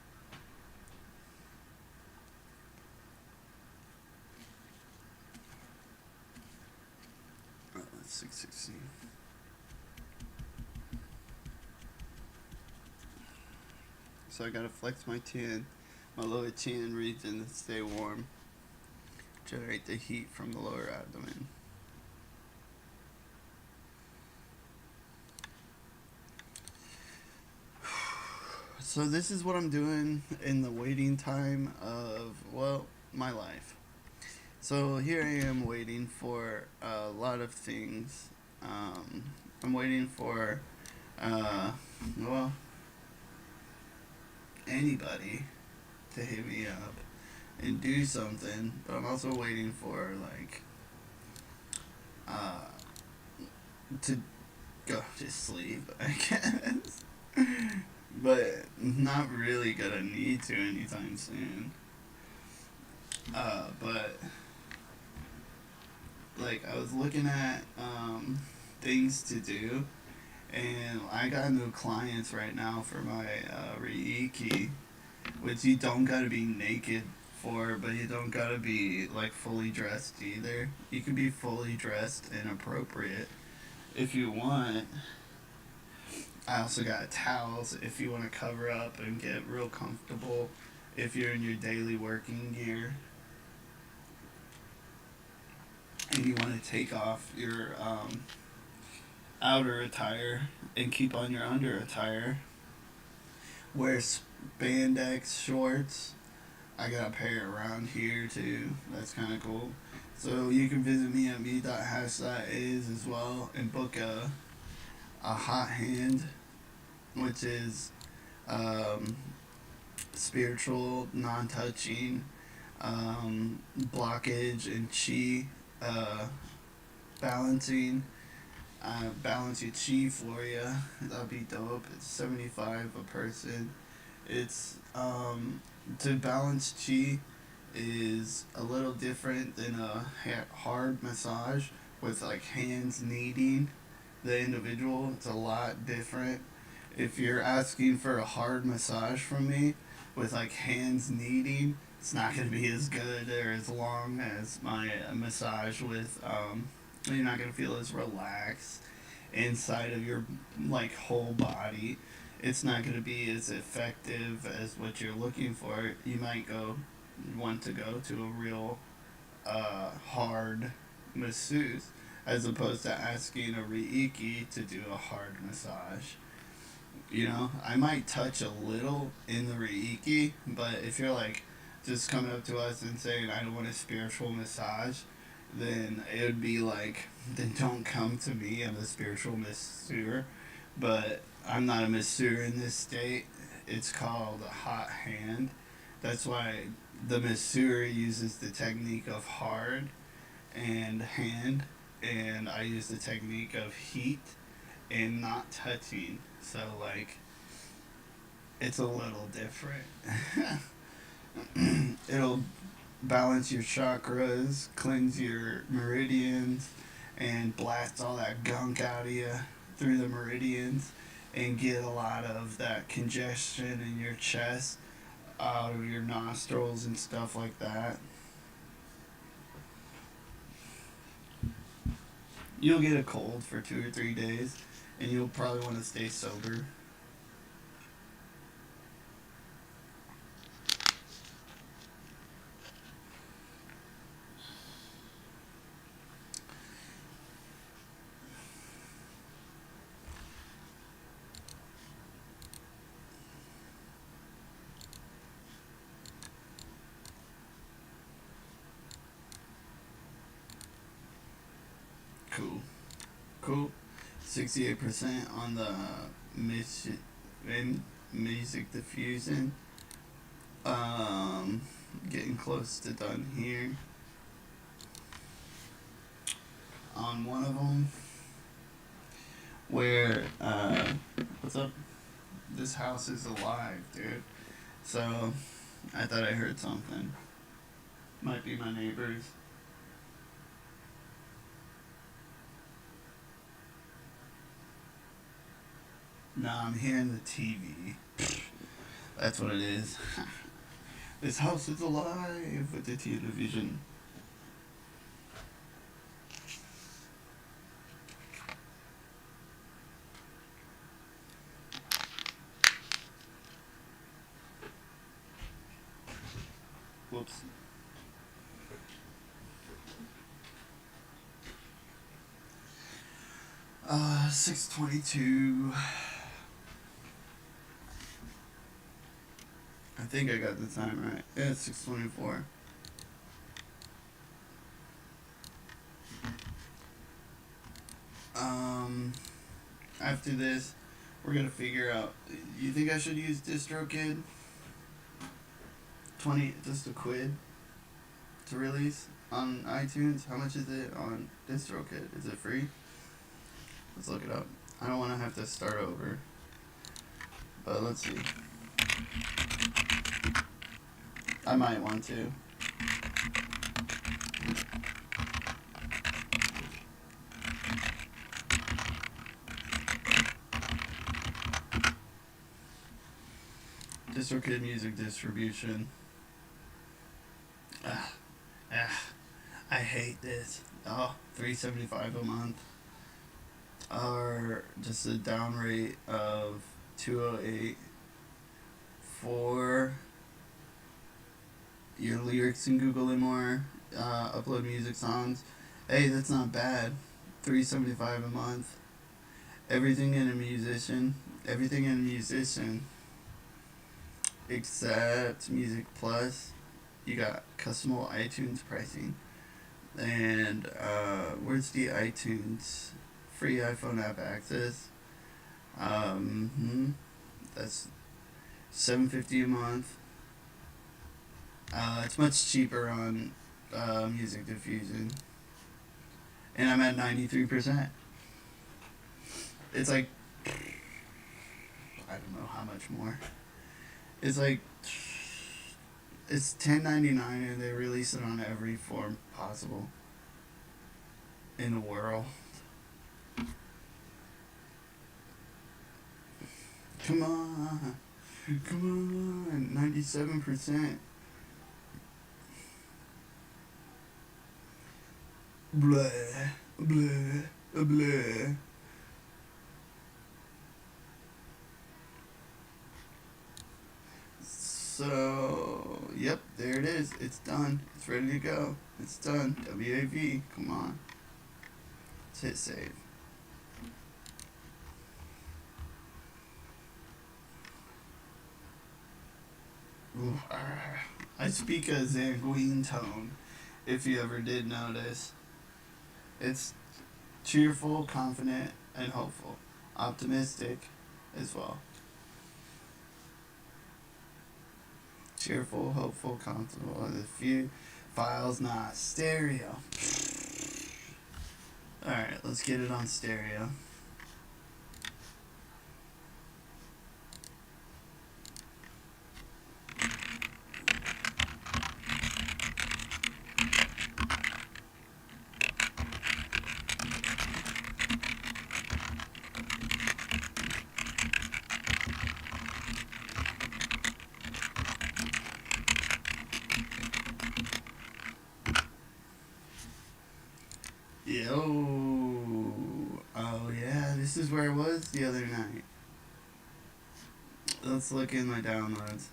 Oh, that's 616. So I gotta flex my chin, my lower chin region to stay warm. Generate the heat from the lower abdomen. So this is what I'm doing in the waiting time of, well, my life. So here I am waiting for a lot of things. I'm waiting for, well, anybody to hit me up and do something, but I'm also waiting for, like, to go to sleep, I guess. But not really gonna need to anytime soon. But like I was looking at things to do, and I got new clients right now for my Reiki, which you don't gotta be naked for, but you don't gotta be like fully dressed either. You can be fully dressed and appropriate if you want. I also got towels if you want to cover up and get real comfortable if you're in your daily working gear and you want to take off your outer attire and keep on your under attire. Wear spandex shorts. I got a pair around here too. That's kind of cool. So you can visit me at me.hash.is as well and book a hot hand, which is spiritual, non-touching, blockage and chi balancing. Balance your chi for you. That'd be dope. It's 75 a person. It's to balance chi is a little different than a hard massage with like hands kneading the individual. It's a lot different. If you're asking for a hard massage from me with like hands kneading, it's not going to be as good or as long as my massage with you're not going to feel as relaxed inside of your like whole body. It's not going to be as effective as what you're looking for. You might want to go to a real hard masseuse as opposed to asking a reiki to do a hard massage. You know, I might touch a little in the reiki, but if you're like just coming up to us and saying I don't want a spiritual massage, then it would be like, then don't come to me. I'm a spiritual masseur, but I'm not a masseur in this state. It's called a hot hand. That's why the masseur uses the technique of hard and hand, and I use the technique of heat and not touching. So like, it's a little different. It'll balance your chakras, cleanse your meridians, and blast all that gunk out of you through the meridians and get a lot of that congestion in your chest out of your nostrils and stuff like that. You'll get a cold for 2 or 3 days and you'll probably want to stay sober. Cool. Cool. 68% on the music diffusion. Getting close to done here. On one of them, where what's up? This house is alive, dude. So I thought I heard something. Might be my neighbors. No, I'm hearing the TV. That's what it is. This house is alive with the television. Whoops. Uh, 6:22. I think I got the time right. Yeah, it's 6:24. After this, we're gonna figure out. You think I should use DistroKid? 20, just a quid to release on iTunes. How much is it on DistroKid? Is it free? Let's look it up. I don't want to have to start over, but let's see. I might want to. DistroKid music distribution. hate this. Oh, $3.75 a month. Or just a down rate of $208 for your lyrics in Google and more. Upload music songs. Hey, that's not bad. $3.75 a month. Everything in a musician. Everything in a musician. Except Music Plus. You got customable iTunes pricing. And where's the iTunes? Free iPhone app access. That's $7.50 a month. It's much cheaper on Music Diffusion, and I'm at 93%. It's like I don't know how much more. It's like it's $10.99, and they release it on every form possible in the world. Come on, 97%. Blah, blah, blah. So, yep, there it is. It's done. It's ready to go. It's done. WAV. Come on. Let's hit save. Ooh, I speak a sanguine tone, if you ever did notice. It's cheerful, confident, and hopeful. Optimistic as well. Cheerful, hopeful, comfortable. A few files, not stereo. Alright, let's get it on stereo. Yo. Oh yeah, this is where I was the other night. Let's look in my downloads.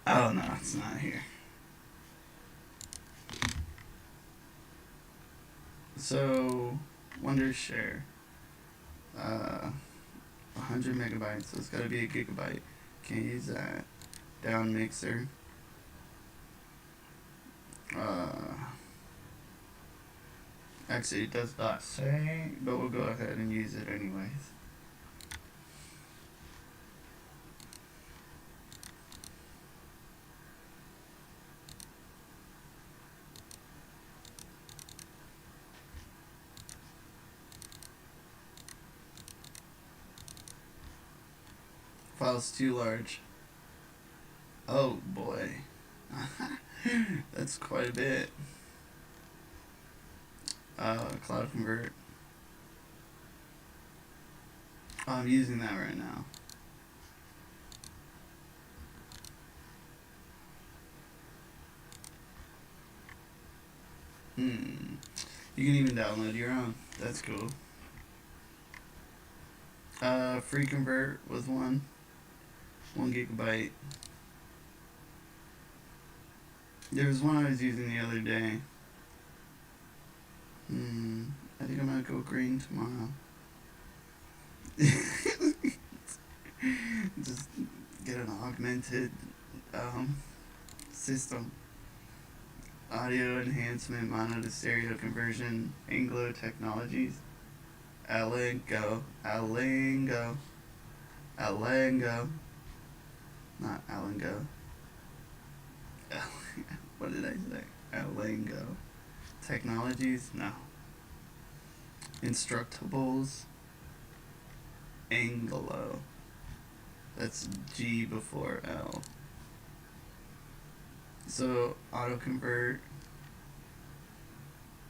Oh no, it's not here. So, Wondershare. 100 megabytes, so it's gotta be a gigabyte. Can't use that. Down mixer. Actually, it does not say, but we'll go ahead and use it anyways. File's too large. Oh boy. That's quite a bit. Cloud Convert. Oh, I'm using that right now. You can even download your own. That's cool. Free Convert was 1 gigabyte. There was one I was using the other day. I think I'm gonna go green tomorrow. Just get an augmented system. Audio enhancement, mono to stereo conversion, Anglo Technologies. Alingo. Not Alingo. What did I say? Alingo. Technologies? No. Instructables. Anglo. That's G before L. So, auto-convert.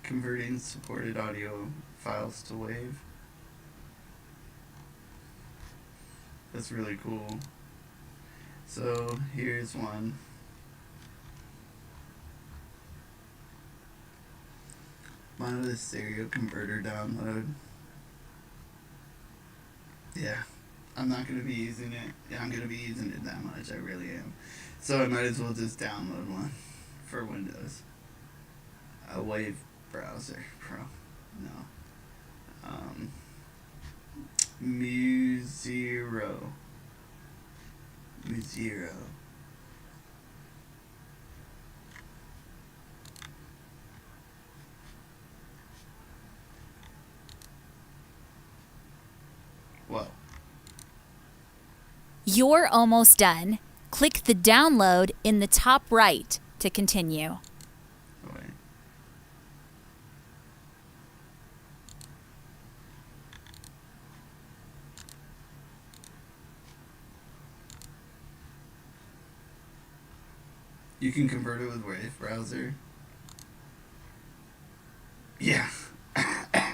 Converting supported audio files to WAV. That's really cool. So here's one. Mine is stereo converter download. Yeah, I'm not gonna be using it. Yeah, I'm gonna be using it that much. I really am. So I might as well just download one for Windows. A Wave browser Pro. No. Muzero. Muzero. Whoa. You're almost done. Click the download in the top right to continue. Wait. You can convert it with Wave browser. Yeah. I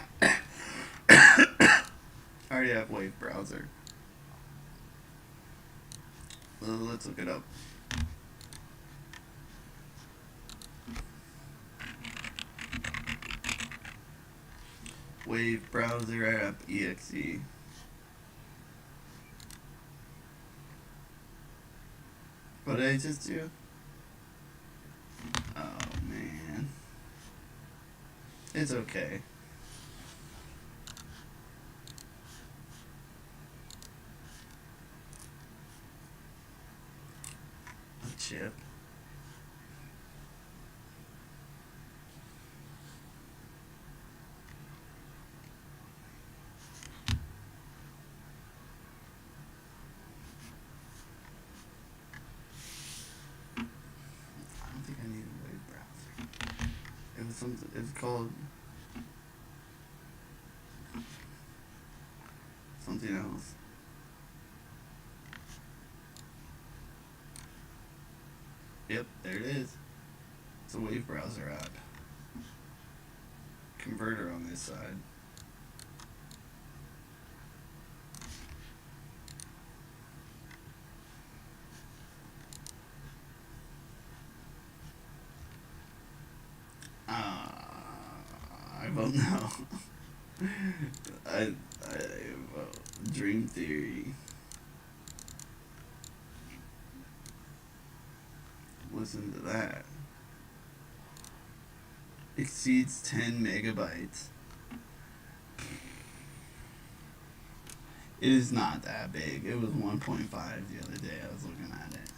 already have Wave browser. Let's look it up. Wave browser app exe. What did I just do? Oh man. It's okay. A chip. I don't think I need a Wave browser. It was something. It was called something else. Yep, there it is. It's a Wave browser app. Converter on this side. I vote no. I vote Dream Theory. Listen to that. Exceeds 10 megabytes. It is not that big. It was 1.5 the other day. I was looking at it.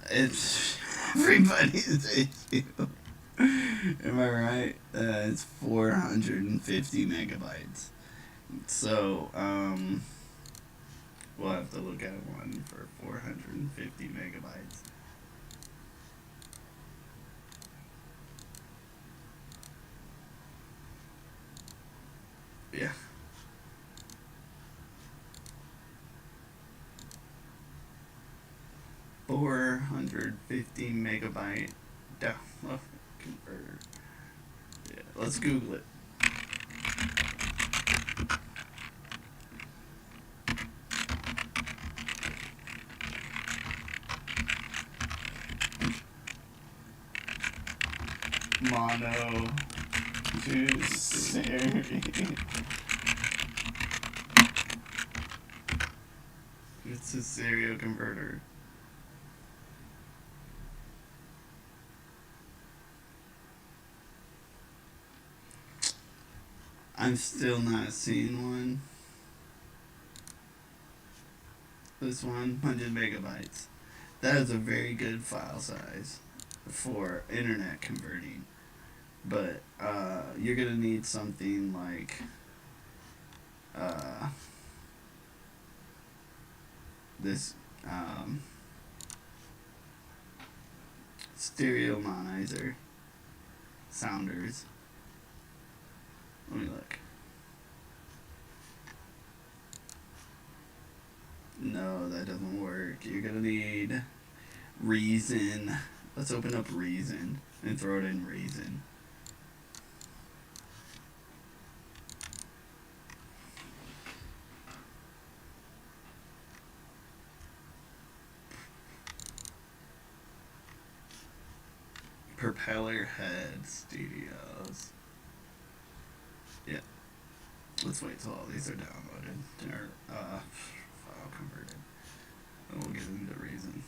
It's everybody's issue. Am I right? It's 450 megabytes. So, we'll have to look at one for 450 megabytes. Yeah. $450 megabyte download converter. Yeah, let's Google it. Mono to stereo. It's a stereo converter. I'm still not seeing one. This one, 100 megabytes. That is a very good file size for internet converting. But you're gonna need something like this stereo monizer sounders. Let me look. No, that doesn't work. You're gonna need Reason. Let's open up Reason and throw it in Reason. Propellerhead Studios. Yeah. Let's wait till all these are downloaded or file converted, and we'll get into Reason.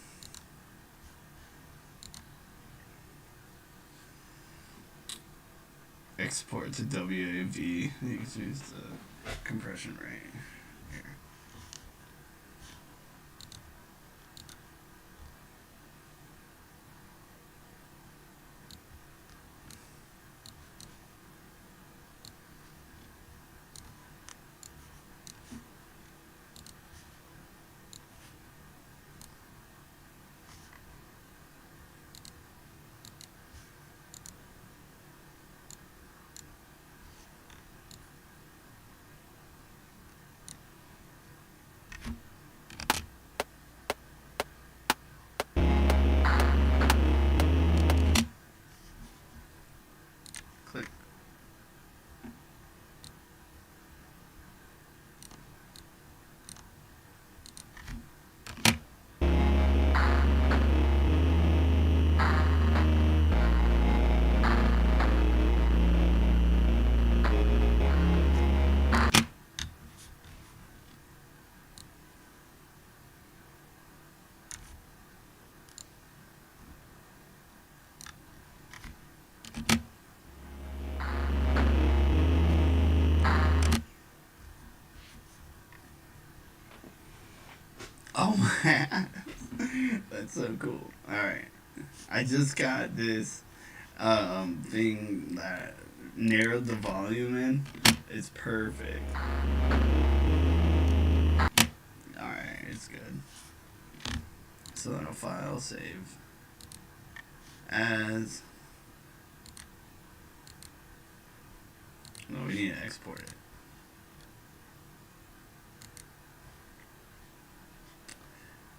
Export to WAV. You can use the compression rate here. Click. Oh man, that's so cool. Alright, I just got this thing that narrowed the volume in. It's perfect. Alright, it's good. So then a file save as. No, we need to export it.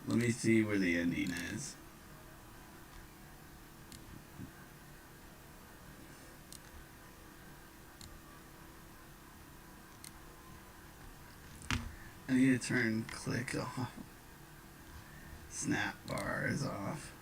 Let me see where the ending is. I need to turn click off. Snap bar is off.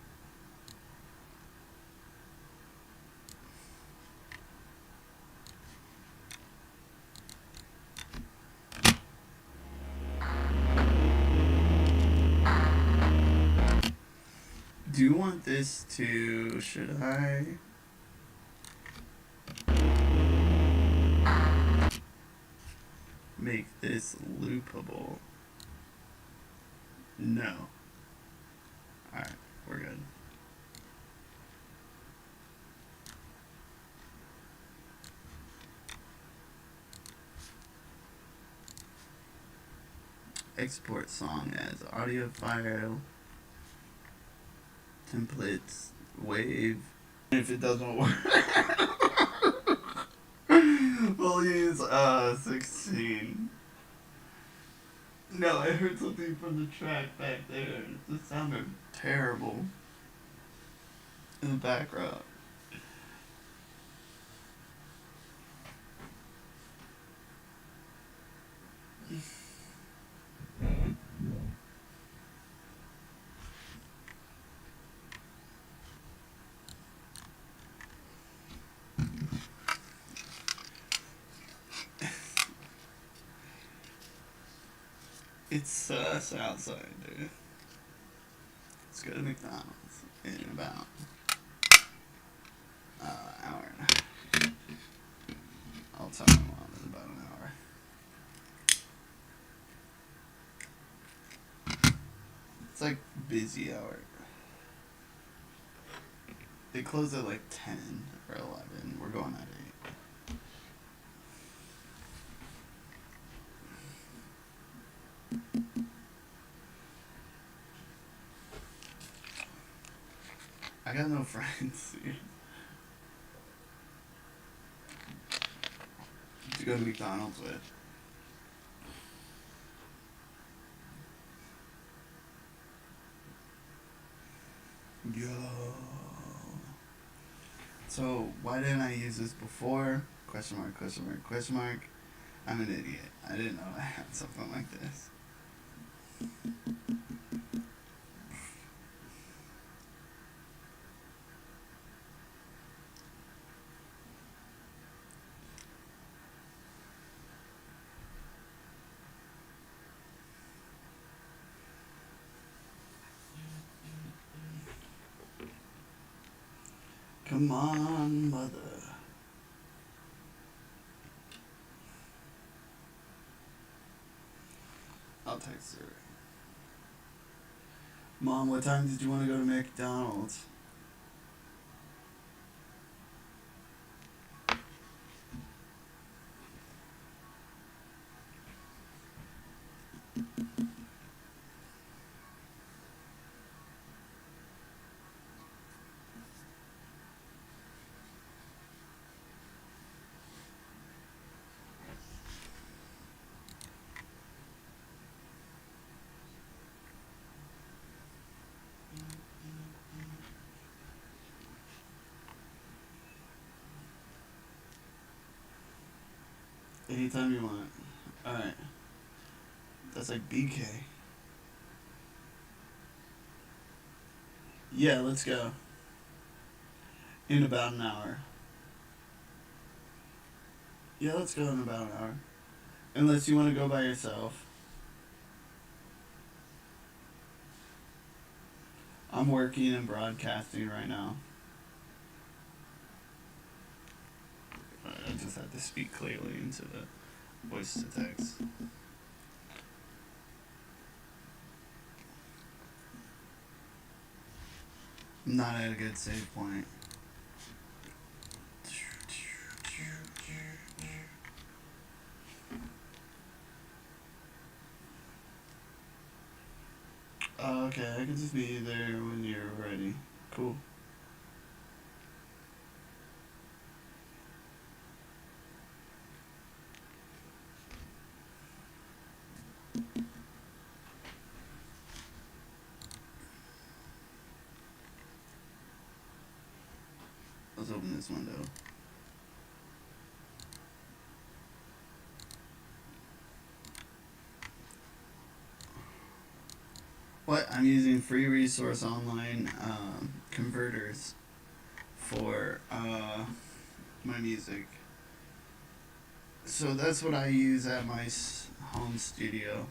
Do you want this to, should I? Make this loopable? No. Alright, we're good. Export song as audio file. Templates, wave. If it doesn't work, we'll use 16. No, I heard something from the track back there. It sounded terrible in the background. It's sus outside, dude. Let's go to McDonald's in about an hour and a half. I'll tell my mom in about an hour. It's like busy hour. They close at like 10 or 11. We're going at 8. I got no friends. To go to McDonald's with. Yo. So why didn't I use this before? Question mark, question mark, question mark. I'm an idiot. I didn't know I had something like this. Come on, mother. I'll text her. Mom, what time did you want to go to McDonald's? Anytime you want. Alright. That's like BK. Yeah, let's go. In about an hour. Yeah, let's go in about an hour. Unless you want to go by yourself. I'm working and broadcasting right now. I just had to speak clearly into the voice to text. I'm not at a good save point. Oh, okay, I can just be there when you're ready. Cool. Let's open this window. What? I'm using free resource online converters for my music. So that's what I use at my home studio.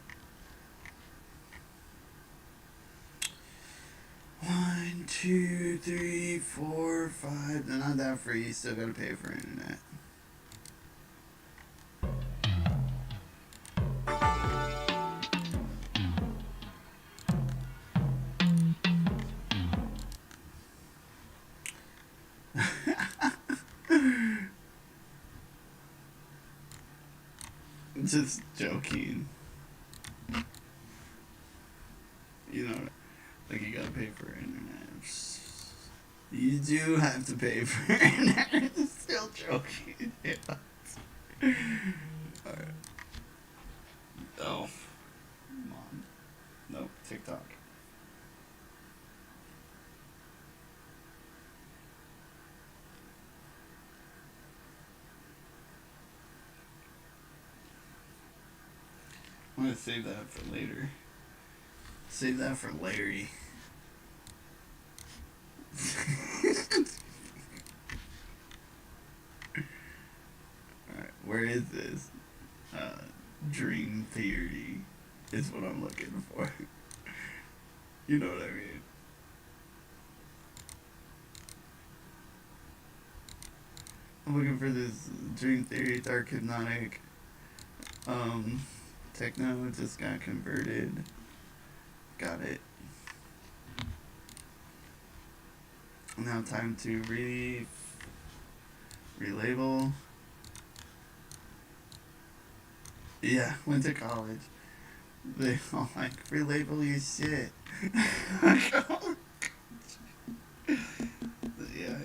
1, 2, 3, 4, 5. They're not that free. You still gotta pay for internet. Just joking. You know, like you gotta pay for internet. You do have to pay for internet. Still joking. Yeah. Alright. Oh. Mom. Nope. TikTok. I'm gonna save that for later. Save that for Larry. Alright, where is this? Dream theory is what I'm looking for. You know what I mean? I'm looking for this dream theory, dark hypnotic, techno. Just got converted. Got it. Now time to relabel. Yeah, went to college. They all like, relabel your shit. Yeah,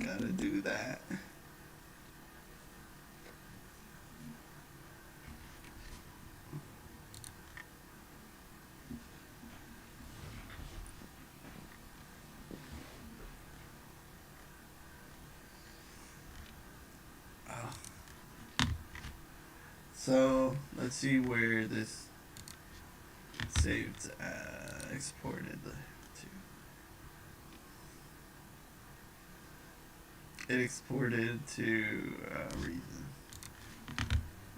gotta do that. So let's see where this saved, exported to. It exported to reason.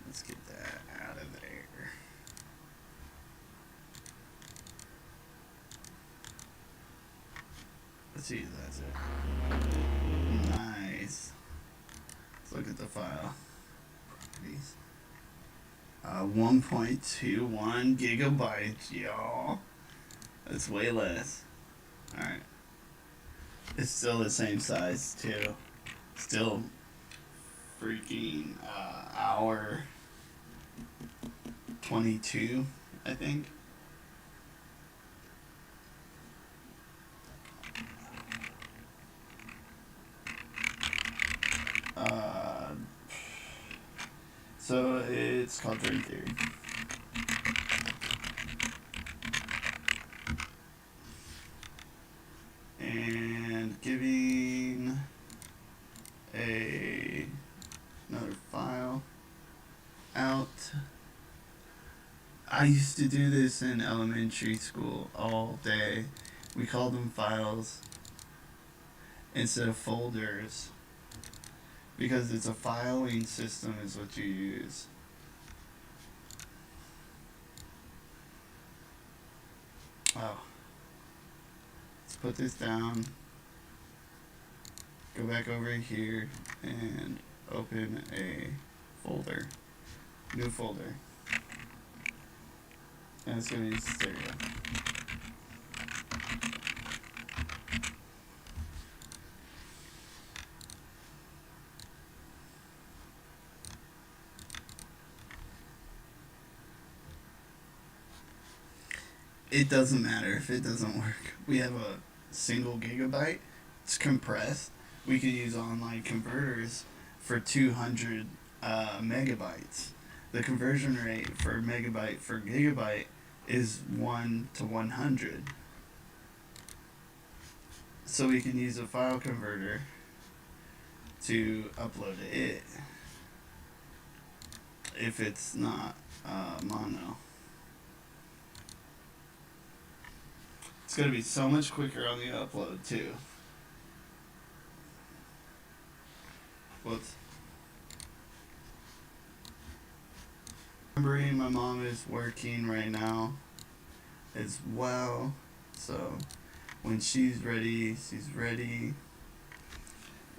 Let's get that out of there. Let's see if that's it. file. Properties. 1.21 gigabytes, y'all. That's way less. Alright. It's still the same size, too. Still freaking hour 22, I think. So it's called Dream Theory. And giving another file out. I used to do this in elementary school all day. We called them files instead of folders, because it's a filing system is what you use. Oh. Let's put this down. Go back over here and open a folder. New folder. And it's going to be stereo. It doesn't matter if it doesn't work. We have a single gigabyte. It's compressed. We could use online converters for 200 megabytes. The conversion rate for megabyte for gigabyte is 1 to 100. So we can use a file converter to upload it if it's not mono. It's going to be so much quicker on the upload too. Whoops. Remembering my mom is working right now as well, so when she's ready, she's ready.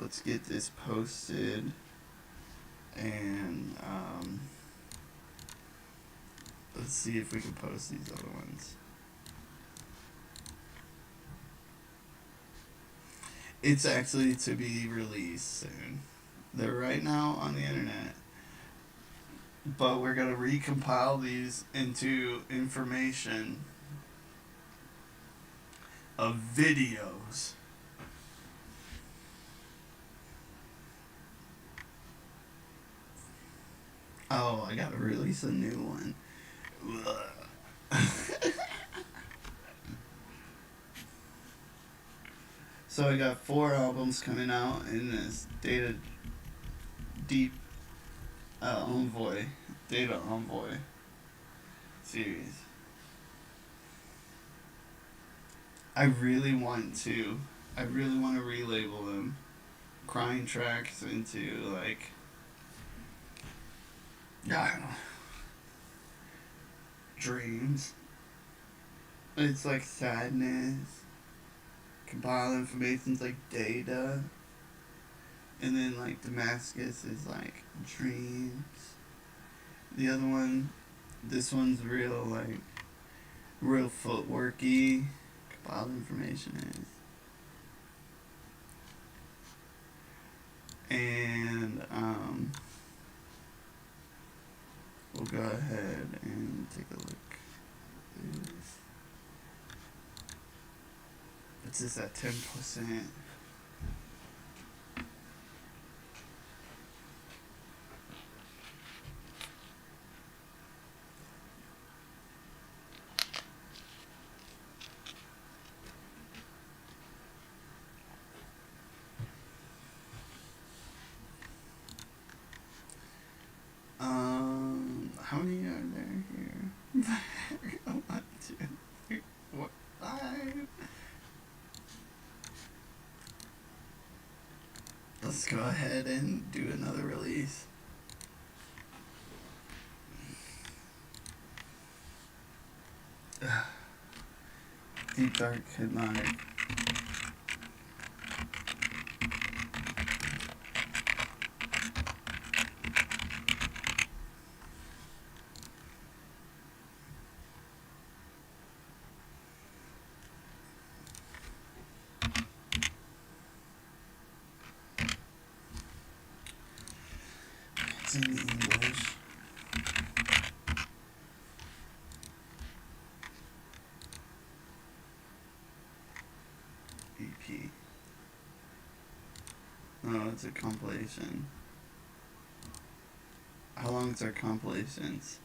Let's get this posted, and let's see if we can post these other ones. It's actually to be released soon. They're right now on the internet, but we're going to recompile these into information of videos. Oh, I gotta release a new one. So I got 4 albums coming out in this Data Envoy series. I really want to relabel them crying tracks into like, I don't know, dreams. It's like sadness. Compile information's like data. And then like Damascus is like dreams. The other one, this one's real footworky. Compiled information is. And we'll go ahead and take a look at this. It's just at 10%. How many are there here? 1, 2, 3, 4, 5. Let's go ahead and do another release. Deep Dark Hypnotic. It's in English. EP. No, it's a compilation. How long is our compilations?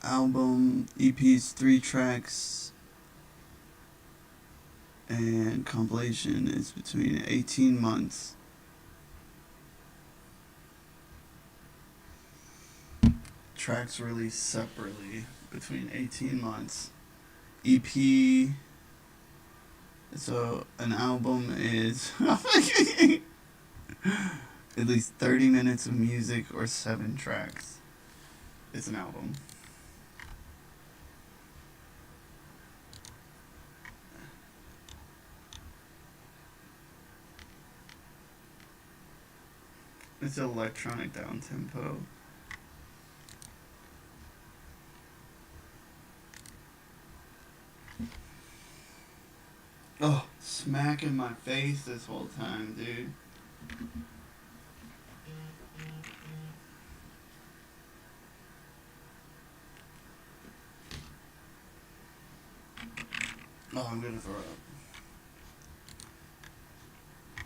Album, EPs, 3 tracks, and compilation is between 18 months. Tracks released separately between 18 months. EP. So an album is at least 30 minutes of music or 7 tracks. It's an album. It's electronic down tempo. Oh, smack in my face this whole time, dude. Oh, I'm gonna throw up.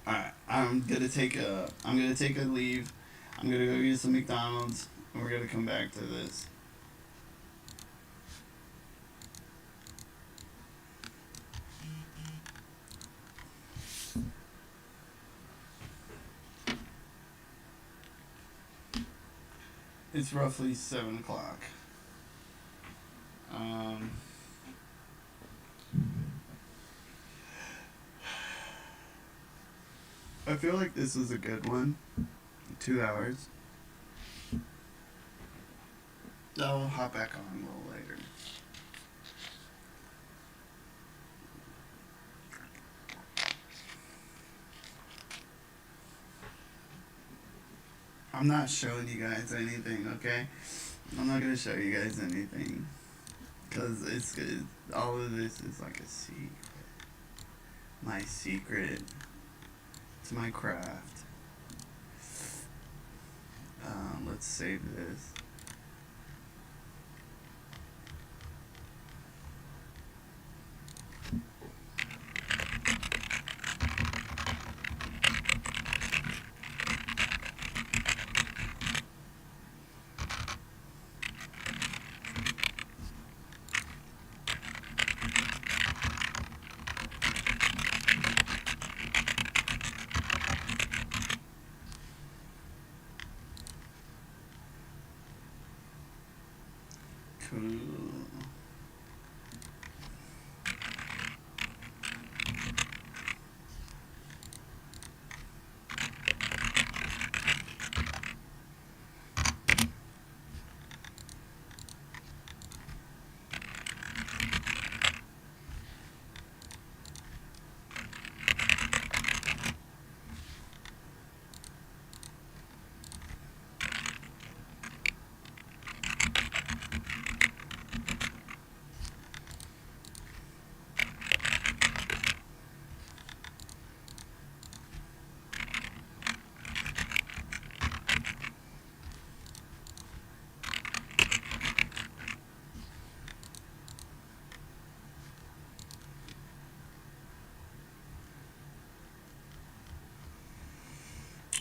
Alright, I'm gonna take a leave. I'm gonna go get some McDonald's and we're gonna come back to this. It's roughly 7 o'clock. I feel like this was a good one. 2 hours. I'll hop back on a little later. I'm not showing you guys anything, okay? I'm not gonna show you guys anything. Because it's good. All of this is like a secret. My secret. It's my craft. Let's save this. Cool.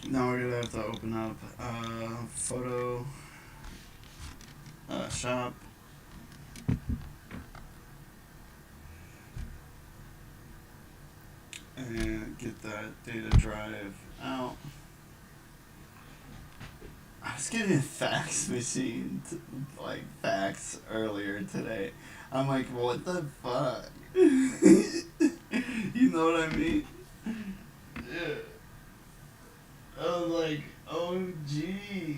Now we're gonna have to open up photo shop. And get that data drive out. I was getting a fax machine, like fax earlier today. I'm like, what the fuck? You know what I mean? Yeah. I was like, oh gee.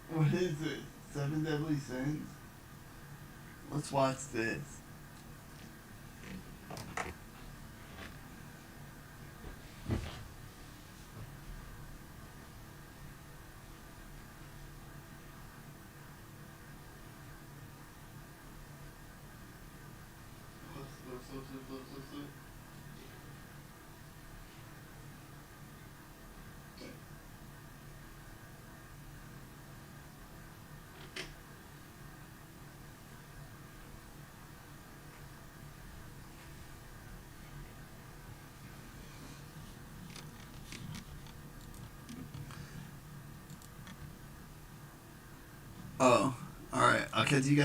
What is it? 7 Deadly Sins? Let's watch this. Oh, all right. I'll catch you guys.